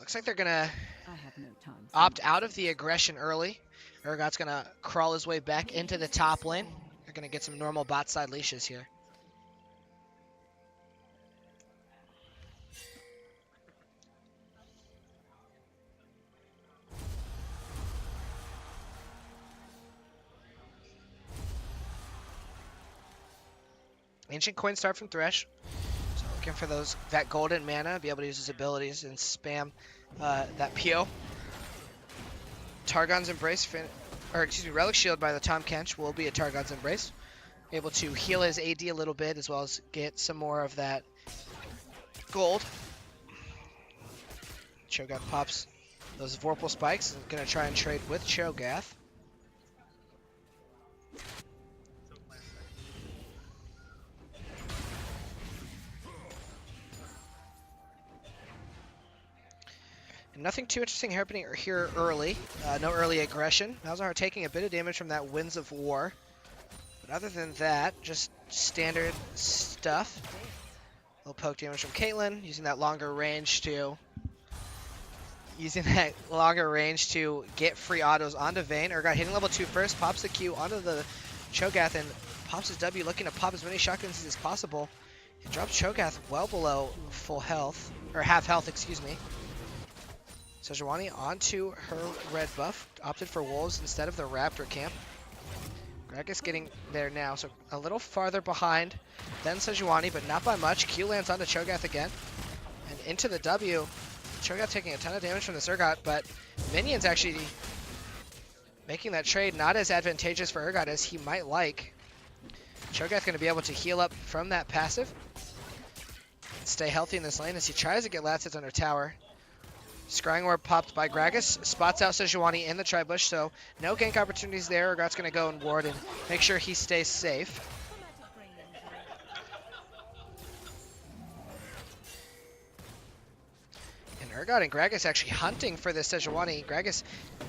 Looks like they're going to I have no time for opt out nonsense. of the aggression early. Urgot's going to crawl his way back into the top lane. They're going to get some normal bot side leashes here. Ancient Coin start from Thresh. So looking for that golden mana, be able to use his abilities and spam that PO. Targon's Embrace, Relic Shield by the Tahm Kench will be a Targon's Embrace. Able to heal his AD a little bit as well as get some more of that gold. Cho'Gath pops those Vorpal Spikes. Going to try and trade with Cho'Gath. Nothing too interesting happening here early. No early aggression. Malzahar taking a bit of damage from that Winds of War. But other than that, just standard stuff. A little poke damage from Caitlyn, using that longer range to get free autos onto Vayne. Urgot hitting level 2 first, pops the Q onto the Cho'Gath and pops his W, looking to pop as many shotguns as possible. It drops Cho'Gath well below full health, or half health, excuse me. Sejuani onto her red buff, opted for Wolves instead of the Raptor camp. Gragas getting there now, so a little farther behind than Sejuani, but not by much. Q lands onto Cho'Gath again, and into the W. Cho'Gath taking a ton of damage from this Urgot, but minions actually making that trade not as advantageous for Urgot as he might like. Cho'Gath going to be able to heal up from that passive, stay healthy in this lane as he tries to get last hits under tower. Scrying Orb popped by Gragas, spots out Sejuani in the tri-bush, so no gank opportunities there. Urgot's going to go and ward and make sure he stays safe. And Urgot and Gragas actually hunting for this Sejuani. Gragas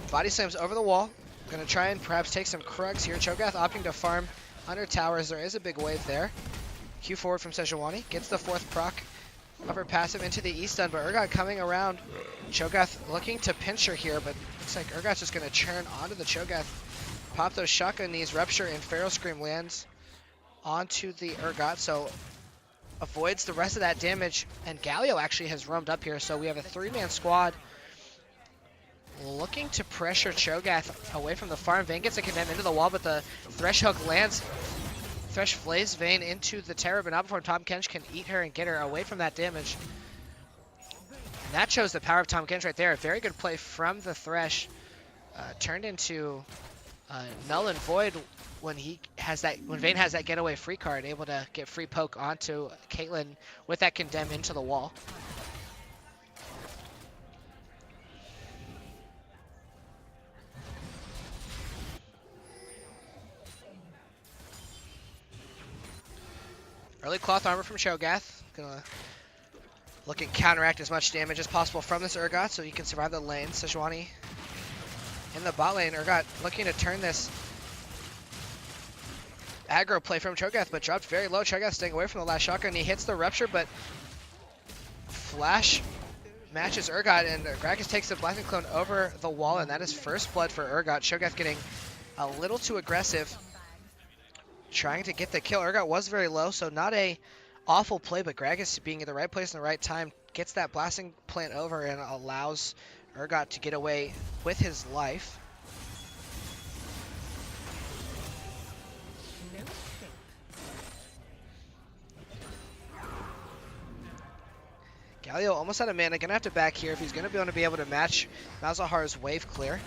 body slams over the wall. Going to try and perhaps take some Krugs here. Cho'Gath opting to farm under towers. There is a big wave there. Q forward from Sejuani. Gets the 4th proc of her passive into the east stun, but Urgot coming around. Cho'Gath looking to pinch her here, but looks like Urgot's just going to churn onto the Cho'Gath. Pop those shotgun knees, Rupture, and Feral Scream lands onto the Urgot, so avoids the rest of that damage. And Galio actually has roamed up here, so we have a 3-man squad looking to pressure Cho'Gath away from the farm. Vayne gets a condemn into the wall, but the Thresh hook lands. Thresh flays Vayne into the Terror, but not before Tahm Kench can eat her and get her away from that damage. And that shows the power of Tahm Kench right there. A very good play from the Thresh. Turned into null and void when Vayne has that getaway free card, able to get free poke onto Caitlyn with that condemn into the wall. Early cloth armor from Cho'Gath. Gonna look and counteract as much damage as possible from this Urgot so he can survive the lane. Sejuani in the bot lane. Urgot looking to turn this aggro play from Cho'Gath, but dropped very low. Cho'Gath staying away from the last shotgun. He hits the Rupture, but Flash matches Urgot, and Gragas takes the Blasting Clone over the wall, and that is first blood for Urgot. Cho'Gath getting a little too aggressive, trying to get the kill. Urgot was very low, so not a awful play, but Gragas being in the right place in the right time gets that Blasting Plant over and allows Urgot to get away with his life. Galio almost out of mana, gonna have to back here if he's gonna be able to match Malzahar's wave clear.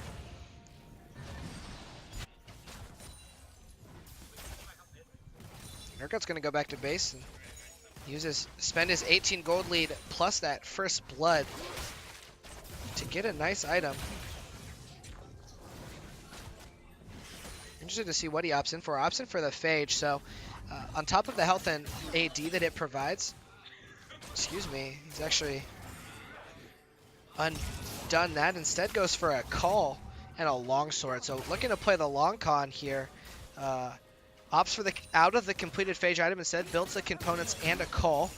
Urgot's gonna go back to base and spend his 18 gold lead plus that first blood to get a nice item. Interested to see what he opts in for. Opts in for the Phage, so on top of the health and AD that it provides, excuse me, he's actually undone that. Instead goes for a call and a longsword. So looking to play the long con here. Opts for out of the completed Phage item, instead builds the components and a call.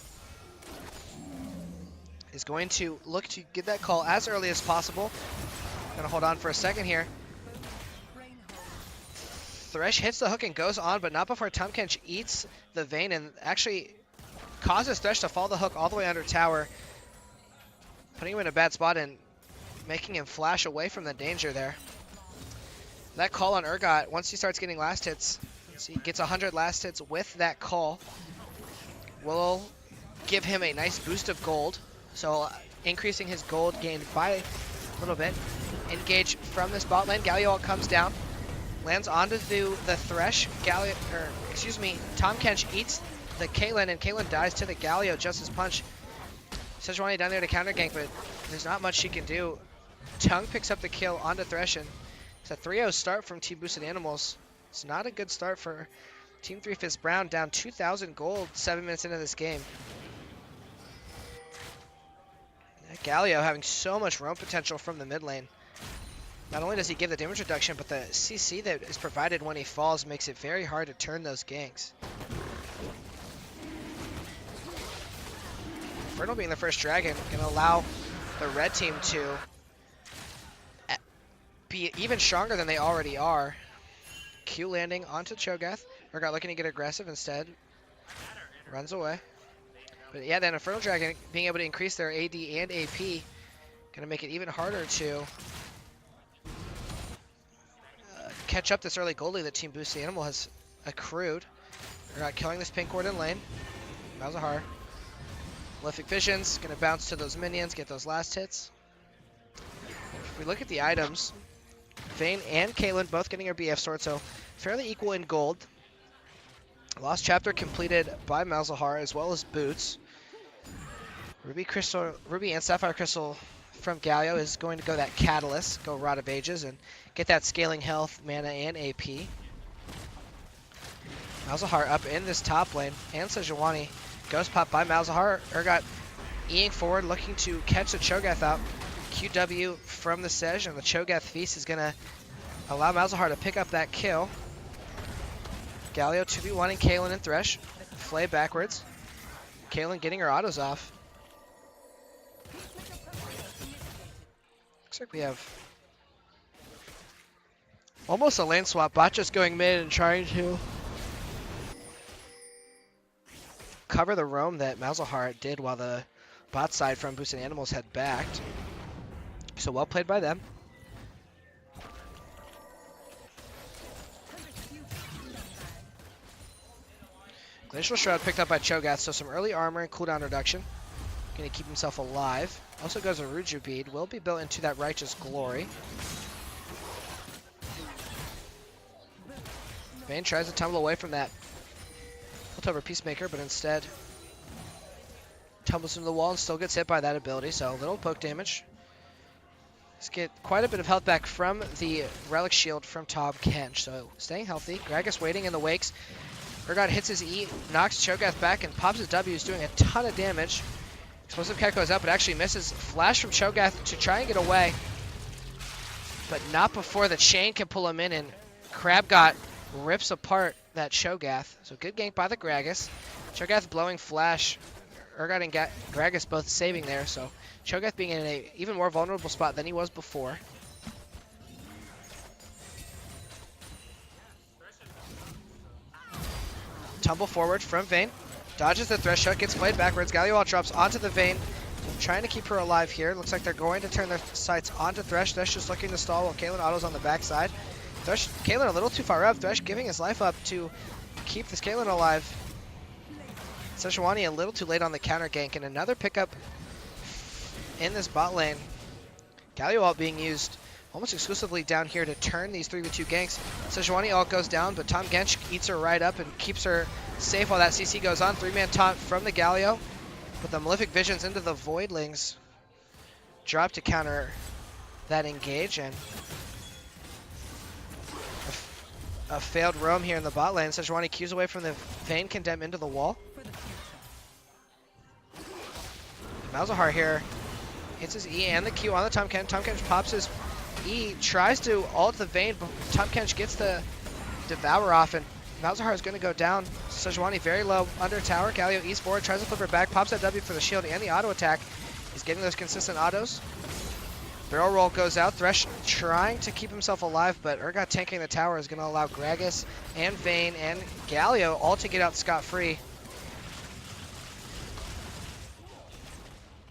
Is going to look to get that call as early as possible. Gonna hold on for a second here. Thresh hits the hook and goes on, but not before Tumkench eats the Vayne and actually causes Thresh to fall the hook all the way under tower, putting him in a bad spot and making him flash away from the danger there. That call on Urgot, once he starts getting last hits, he gets 100 last hits with that call, will give him a nice boost of gold. So increasing his gold gained by a little bit. Engage from this bot lane. Galio comes down, lands onto the Thresh. Tahm Kench eats the Caitlyn, and Caitlyn dies to the Galio just as punch. Sejuani down there to counter gank, but there's not much she can do. Tung picks up the kill onto Thresh, and it's a 3-0 start from Team Boosted Animals. It's not a good start for Team 3 Fist Brown, down 2,000 gold 7 minutes into this game. Galio having so much roam potential from the mid lane. Not only does he give the damage reduction, but the CC that is provided when he falls makes it very hard to turn those ganks. Infernal being the first dragon can allow the red team to be even stronger than they already are. Q landing onto Cho'Gath. Urgot looking to get aggressive instead. Runs away. But yeah, then Infernal Dragon being able to increase their AD and AP, gonna make it even harder to catch up this early gold lead that Team Boosted Animal has accrued. Urgot killing this pink ward in lane. Malzahar. Malefic Visions, gonna bounce to those minions, get those last hits. If we look at the items, Vayne and Caitlyn both getting her BF sword, so fairly equal in gold. Lost chapter completed by Malzahar as well as boots. Ruby and Sapphire Crystal from Galio is going to go that Catalyst, go Rod of Ages, and get that scaling health, mana, and AP. Malzahar up in this top lane, and Sejuani. Ghost pop by Malzahar. Urgot eing forward, looking to catch the Cho'Gath out. QW from the Sej, and the Cho'Gath Feast is going to allow Malzahar to pick up that kill. Galio 2v1ing Caitlyn and Thresh. Flay backwards. Caitlyn getting her autos off. Looks like we have almost a lane swap. Bot just going mid and trying to cover the roam that Malzahar did while the bot side from Boosted Animals had backed. So well played by them. Glacial Shroud picked up by Cho'Gath, so some early armor and cooldown reduction. Gonna keep himself alive. Also goes a Ruju Bead, will be built into that Righteous Glory. Vayne tries to tumble away from that Piltover Peacemaker, but instead tumbles into the wall and still gets hit by that ability, so a little poke damage. Let's get quite a bit of health back from the Relic Shield from Tahm Kench, so staying healthy. Gragas waiting in the wakes. Urgot hits his E, knocks Cho'Gath back, and pops his W, is doing a ton of damage. Explosive Cat goes up, but actually misses. Flash from Cho'Gath to try and get away, but not before the chain can pull him in, and Crabgot rips apart that Cho'Gath. So good gank by the Gragas. Cho'Gath blowing Flash. Urgot and Gragas both saving there, so Cho'Gath being in an even more vulnerable spot than he was before. Tumble forward from Vayne. Dodges the Thresh hook, gets played backwards. Galio drops onto the Vayne. Trying to keep her alive here. Looks like they're going to turn their sights onto Thresh. Thresh just looking to stall while Caitlyn autos on the backside. Caitlyn a little too far up. Thresh giving his life up to keep this Caitlyn alive. Sejuani a little too late on the counter gank, and another pickup in this bot lane. Galio ult being used almost exclusively down here to turn these 3v2 ganks. Sejuani ult goes down, but Tahm Kench eats her right up and keeps her safe while that CC goes on. 3-man taunt from the Galio, but the Malefic Visions into the Voidlings drop to counter that engage, and a failed roam here in the bot lane. Sejuani cues away from the Vayne Condemn into the wall. Malzahar here hits his E and the Q on the Tahm Kench. Tahm Kench pops his E, tries to ult the Vayne, but Tahm Kench gets the Devour off, and Malzahar is going to go down. Sejuani very low under tower. Galio E's forward, tries to flip her back, pops that W for the shield and the auto attack. He's getting those consistent autos. Barrel roll goes out. Thresh trying to keep himself alive, but Urgot tanking the tower is going to allow Gragas and Vayne and Galio all to get out scot-free.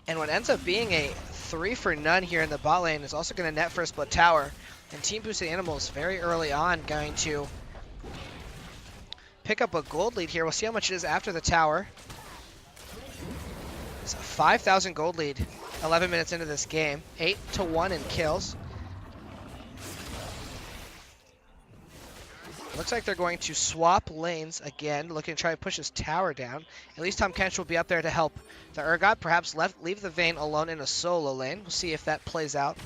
And what ends up being a 3 for none here in the bot lane is also going to net for a split tower. And Team Boosted Animals very early on going to pick up a gold lead here. We'll see how much it is after the tower. It's a 5,000 gold lead 11 minutes into this game. 8-1 in kills. Looks like they're going to swap lanes again, looking to try to push his tower down. At least Tahm Kench will be up there to help the Urgot. Perhaps leave the Vayne alone in a solo lane. We'll see if that plays out.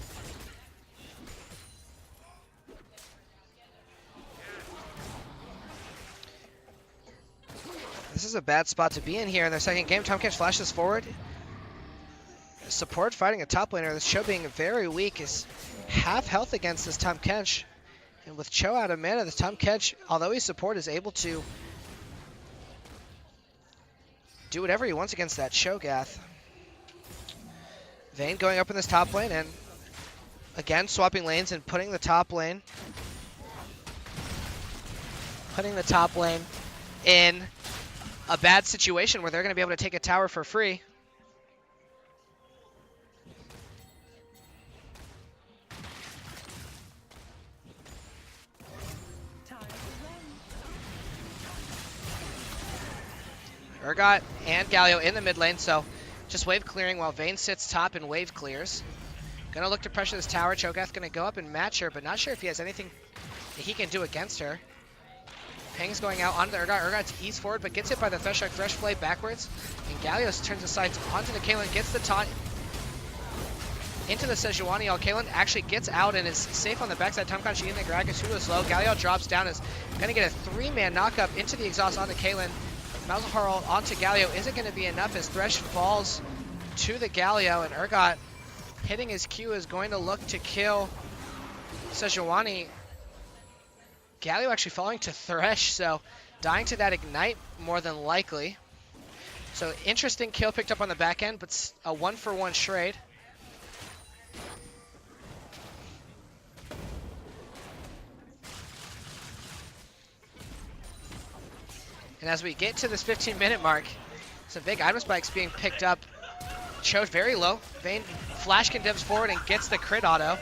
This is a bad spot to be in here in their second game. Tahm Kench flashes forward. Support fighting a top laner. This Cho being very weak is half health against this Tahm Kench. And with Cho out of mana, this Tahm Kench, although he's support, is able to do whatever he wants against that Cho'Gath. Vayne going up in this top lane, and again swapping lanes and putting the top lane in a bad situation where they're going to be able to take a tower for free. Urgot and Galio in the mid lane, so just wave clearing while Vayne sits top and wave clears. Gonna look to pressure this tower. Cho'Gath gonna go up and match her, but not sure if he has anything that he can do against her. Ping's going out onto the Urgot. Urgot's east forward, but gets hit by the Thresh Shark. Thresh play backwards, and Galio turns his sights onto the Caitlyn, gets the taunt into the Sejuani. Caitlyn actually gets out and is safe on the backside. Tahm Kench in the Gragas, who is low. Galio drops down, is gonna get a 3-man knockup into the exhaust onto Caitlyn. Malzahar onto Galio isn't going to be enough as Thresh falls to the Galio, and Urgot hitting his Q is going to look to kill Sejuani. Galio actually falling to Thresh, so dying to that Ignite more than likely. So interesting kill picked up on the back end, but a 1-for-1 trade. And as we get to this 15-minute mark, some big item spikes being picked up. Cho's very low. Vayne flash condemns forward and gets the crit auto.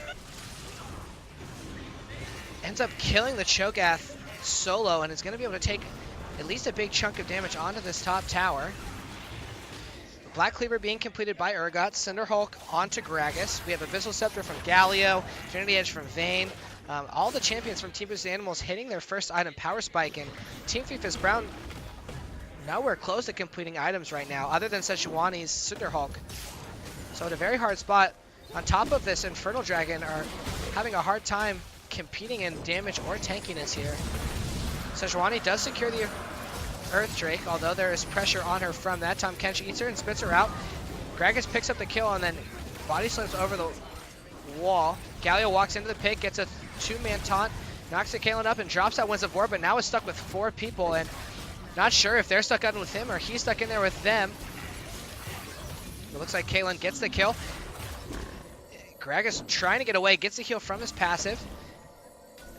Ends up killing the Cho'Gath solo and is going to be able to take at least a big chunk of damage onto this top tower. Black Cleaver being completed by Urgot. Cinderhulk onto Gragas. We have Abyssal Scepter from Galio. Trinity Edge from Vayne. All the champions from Team Boosted Animals hitting their first item power spike, and Team 3 Brown nowhere close to completing items right now, other than Sejuani's Cinderhulk. So at a very hard spot. On top of this, Infernal Dragon are having a hard time competing in damage or tankiness here. Sejuani does secure the Earth Drake, although there is pressure on her from that. Tahm Kench eats her and spits her out. Gragas picks up the kill and then body slams over the wall. Galio walks into the pit, gets a 2-man taunt, knocks the Caitlyn up and drops that Winds of War, but now is stuck with 4 people, and not sure if they're stuck in with him or he's stuck in there with them. It looks like Caitlyn gets the kill. Gragas trying to get away, gets the heal from his passive.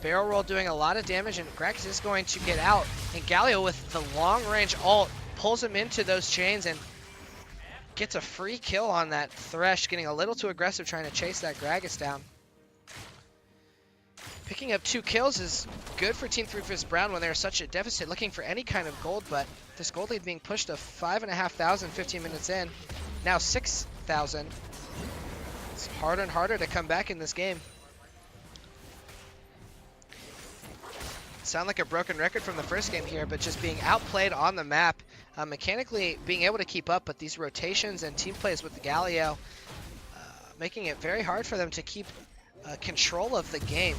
Barrel roll doing a lot of damage, and Gragas is going to get out. And Galio with the long range ult pulls him into those chains and gets a free kill on that Thresh, getting a little too aggressive trying to chase that Gragas down. Picking up 2 kills is good for Team 3 Brown when they're such a deficit, looking for any kind of gold, but this gold lead being pushed to 5,500 15 minutes in. Now 6,000 It's harder and harder to come back in this game. Sound like a broken record from the first game here, but just being outplayed on the map. Mechanically being able to keep up, but these rotations and team plays with the Galio making it very hard for them to keep control of the game,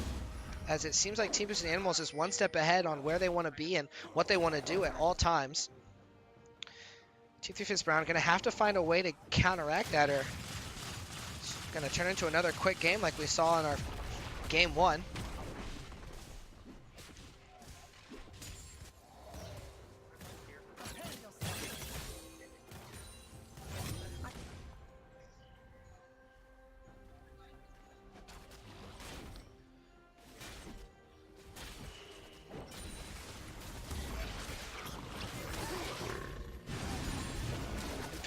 as it seems like Team Boosted Animals is one step ahead on where they want to be and what they want to do at all times. Team 3 Fist Brown going to have to find a way to counteract that, or it's going to turn into another quick game like we saw in our game 1.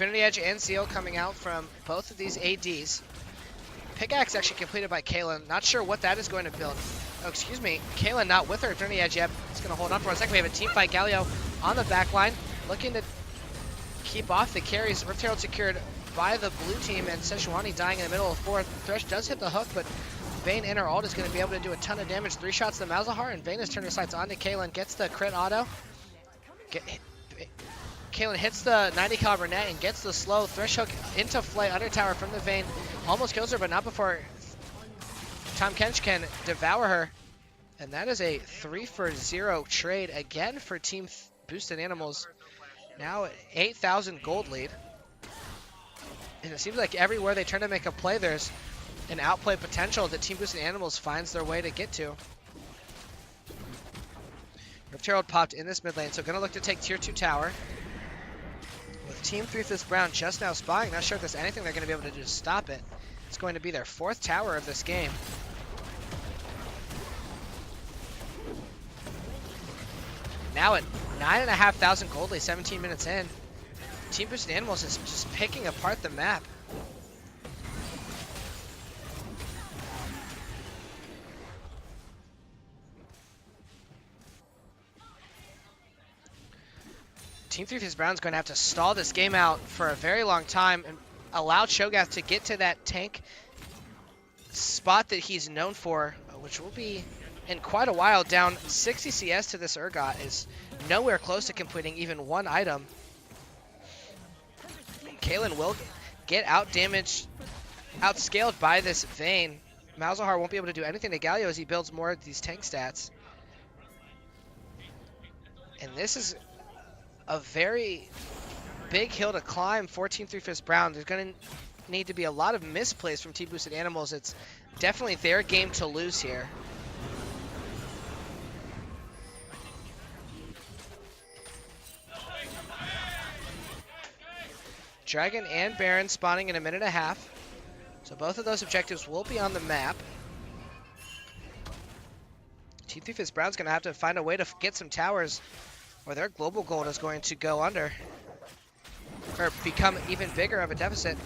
Infinity Edge and Seal coming out from both of these ADs. Pickaxe actually completed by Kaylin. Not sure what that is going to build. Oh, excuse me. Kaylin not with her Infinity Edge yet. It's going to hold on for a second. We have a team fight. Galio on the back line, looking to keep off the carries. Rift Herald secured by the blue team, and Sejuani dying in the middle of fourth. Thresh does hit the hook, but Vayne in her ult is going to be able to do a ton of damage. 3 shots to Malzahar, and Vayne has turned her sights onto Kaylin. Gets the crit auto. Kaylin hits the 90 caliber net and gets the slow Thresh hook into Flay under tower from the Vayne. Almost kills her, but not before Tahm Kench can devour her. And that is a 3-for-0 trade again for Team Boosted Animals. Now 8,000 gold lead. And it seems like everywhere they turn to make a play, there's an outplay potential that Team Boosted Animals finds their way to get to. Rift Herald popped in this mid lane, so gonna look to take tier 2 tower. With Team 3 Fist Brown just now spying, not sure if there's anything they're going to be able to do to stop it. It's going to be their 4th tower of this game. Now at 9,500 gold lead, 17 minutes in. Team Boosted Animals is just picking apart the map. Team 3 Fist Brown is going to have to stall this game out for a very long time and allow Cho'Gath to get to that tank spot that he's known for, which will be in quite a while. Down 60 CS to this Urgot is nowhere close to completing even one item. Kaylin will get out-damaged, outscaled by this Vayne. Malzahar won't be able to do anything to Galio as he builds more of these tank stats. And this is a very big hill to climb for Team 3 Fist Brown. There's going to need to be a lot of misplays from Team Boosted Animals. It's definitely their game to lose here. Dragon and Baron spawning in a minute and a half. So both of those objectives will be on the map. Team 3 Fist Brown's going to have to find a way to get some towers, or their global gold is going to go under, or become even bigger of a deficit.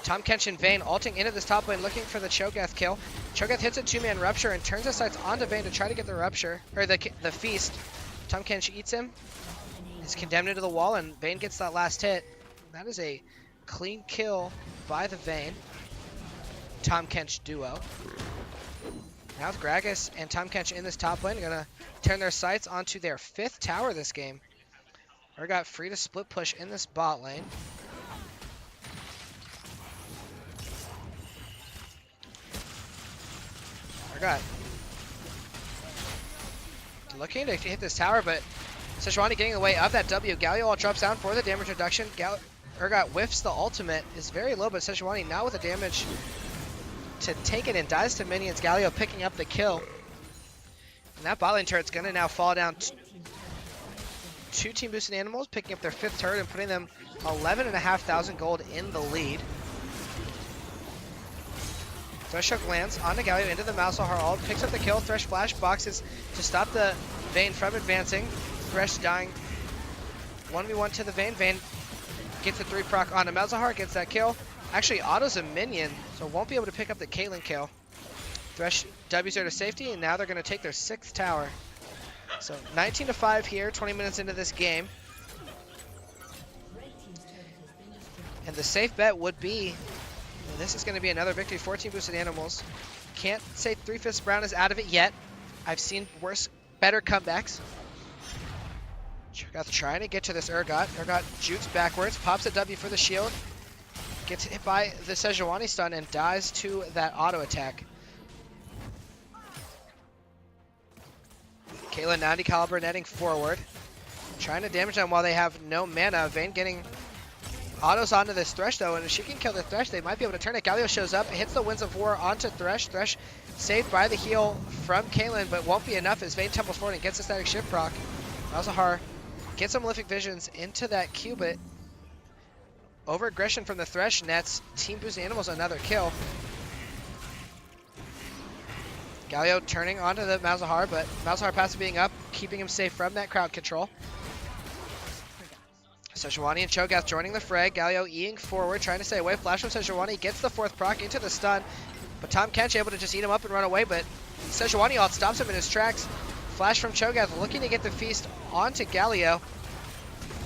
Tahm Kench and Vayne ulting into this top lane, looking for the Cho'Gath kill. Cho'Gath hits a 2-man rupture and turns his sights onto Vayne to try to get the rupture, or the feast. Tahm Kench eats him, is condemned into the wall, and Vayne gets that last hit. That is a clean kill by the Vayne Tahm Kench duo. Now with Gragas and Tahm Kench in this top lane, going to turn their sights onto their 5th tower this game. Urgot free to split push in this bot lane. Urgot looking to hit this tower, but Sejuani getting in the way of that W. Galio all drops down for the damage reduction. Urgot whiffs the ultimate, is very low, but Sejuani now with the damage to take it and dies to minions. Galio picking up the kill. And that bot lane turret's going to now fall down to Team Boosted Animals, picking up their 5th turret and putting them 11,500 gold in the lead. Thresh hook lands onto Galio into the Malzahar ult, picks up the kill. Thresh flash boxes to stop the Vayne from advancing. Thresh dying 1v1 to the Vayne. Vayne gets the 3 proc onto Malzahar, gets that kill. Actually autos a minion, so won't be able to pick up the Caitlyn kill. Thresh W's there to safety, and now they're going to take their 6th tower. So 19-5 here, 20 minutes into this game. And the safe bet would be This is going to be another victory for Team Boosted Animals. Can't say 3/5 Brown is out of it yet. I've seen worse, better comebacks. Cho'Gath trying to get to this Urgot. Urgot jukes backwards, pops a W for the shield. Gets hit by the Sejuani stun and dies to that auto attack. Caitlyn 90 caliber netting forward. Trying to damage them while they have no mana. Vayne getting autos onto this Thresh though, and if she can kill the Thresh, they might be able to turn it. Galio shows up, hits the Winds of War onto Thresh. Thresh saved by the heal from Caitlyn, but won't be enough as Vayne tumbles forward and gets a static shift proc. Malzahar gets some Malefic Visions into that Cubit. Over aggression from the Thresh nets Team Boosted Animals another kill. Galio turning onto the Malzahar, but Malzahar passive being up, keeping him safe from that crowd control. Sejuani and Cho'Gath joining the fray. Galio eing forward, trying to stay away. Flash from Sejuani, gets the 4th proc into the stun, but Tahm Kench able to just eat him up and run away, but Sejuani ult stops him in his tracks. Flash from Cho'Gath, looking to get the feast onto Galio.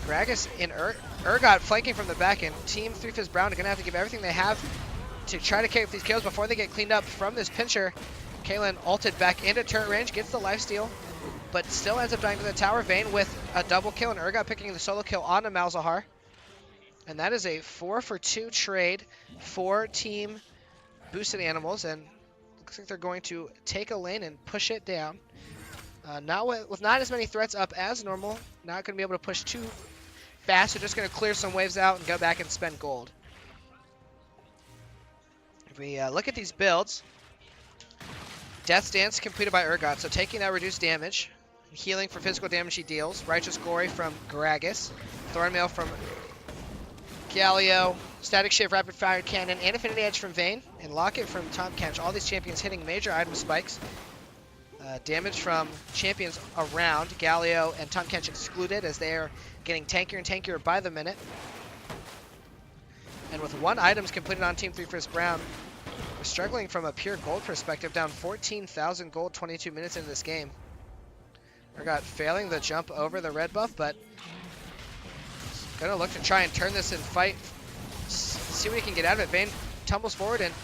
Gragas and Urgot flanking from the back end. Team 3/5 Brown are going to have to give everything they have to try to carry up these kills before they get cleaned up from this pincher. Caitlyn ulted back into turret range, gets the lifesteal, but still ends up dying to the tower. Vayne with a double kill, and Urgot picking the solo kill onto Malzahar. And that is a 4-for-2 trade for Team Boosted Animals, and looks like they're going to take a lane and push it down. Not with not as many threats up as normal, not going to be able to push too fast. They're just going to clear some waves out and go back and spend gold. If we look at these builds, Death Dance completed by Urgot, so taking that reduced damage, healing for physical damage he deals, Righteous Glory from Gragas, Thornmail from Galio, Static Shift, Rapid Fire Cannon, and Affinity Edge from Vayne, and Locket from Tahm Kench. All these champions hitting major item spikes. Damage from champions around, Galio and Tahm Kench excluded as they are getting tankier and tankier by the minute. And with 1 items completed on Team 3/5 Brown, we're struggling from a pure gold perspective, down 14,000 gold 22 minutes into this game. Urgot failing the jump over the red buff, but gonna look to try and turn this and fight, see what he can get out of it. Vayne tumbles forward and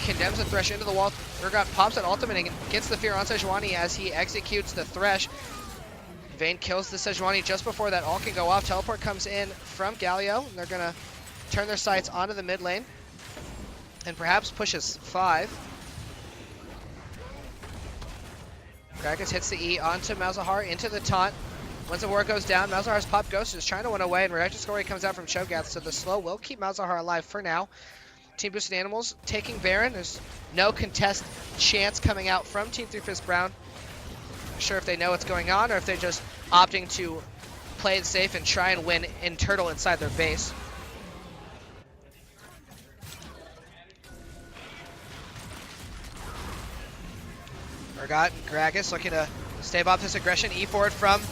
condemns the Thresh into the wall. Urgot pops that ultimate and gets the fear on Sejuani as he executes the Thresh. Vayne kills the Sejuani just before that ult can go off. Teleport comes in from Galio, and they're gonna turn their sights onto the mid lane and perhaps pushes 5. Gragas hits the E onto Malzahar into the taunt. Once the war goes down, Malzahar's pop ghost is trying to run away, and Righteous Glory comes out from Cho'Gath, so the slow will keep Malzahar alive for now. Team Boosted Animals taking Baron. There's no contest chance coming out from Team 3/5 Brown. Not sure if they know what's going on or if they're just opting to play it safe and try and win in Turtle inside their base. Urgot and Gragas looking to stave off this aggression. E forward from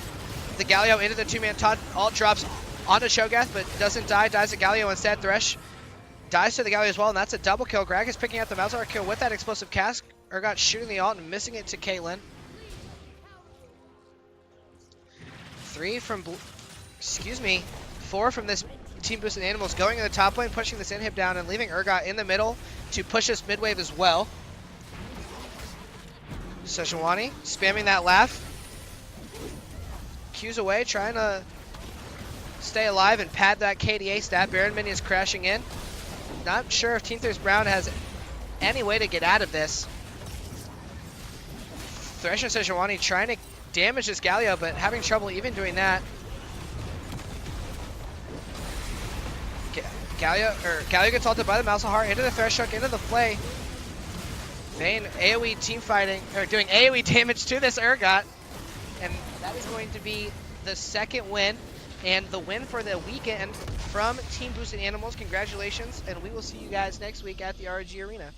the Galio into the 2-man taunt. Alt drops onto Cho'Gath, but doesn't die. Dies to Galio instead. Thresh dies to the Galio as well, and that's a double kill. Gragas picking out the Malzahar kill with that explosive cast. Urgot shooting the ult and missing it to Caitlyn. 4 from this Team Boosted Animals going in the top lane, pushing this inhib down and leaving Urgot in the middle to push this mid wave as well. Sejuani spamming that laugh. Q's away, trying to stay alive and pad that KDA stat. Baron minions crashing in. Not sure if Team 3/5 Brown has any way to get out of this. Thresh and Sejuani trying to damage this Galio, but having trouble even doing that. Galio gets ulted by the Malzahar into the Thresh hook, into the play. Vayne AoE team fighting, or doing AoE damage to this Urgot, and that is going to be the 2nd win and the win for the weekend from Team Boosted Animals. Congratulations, and we will see you guys next week at the RG Arena.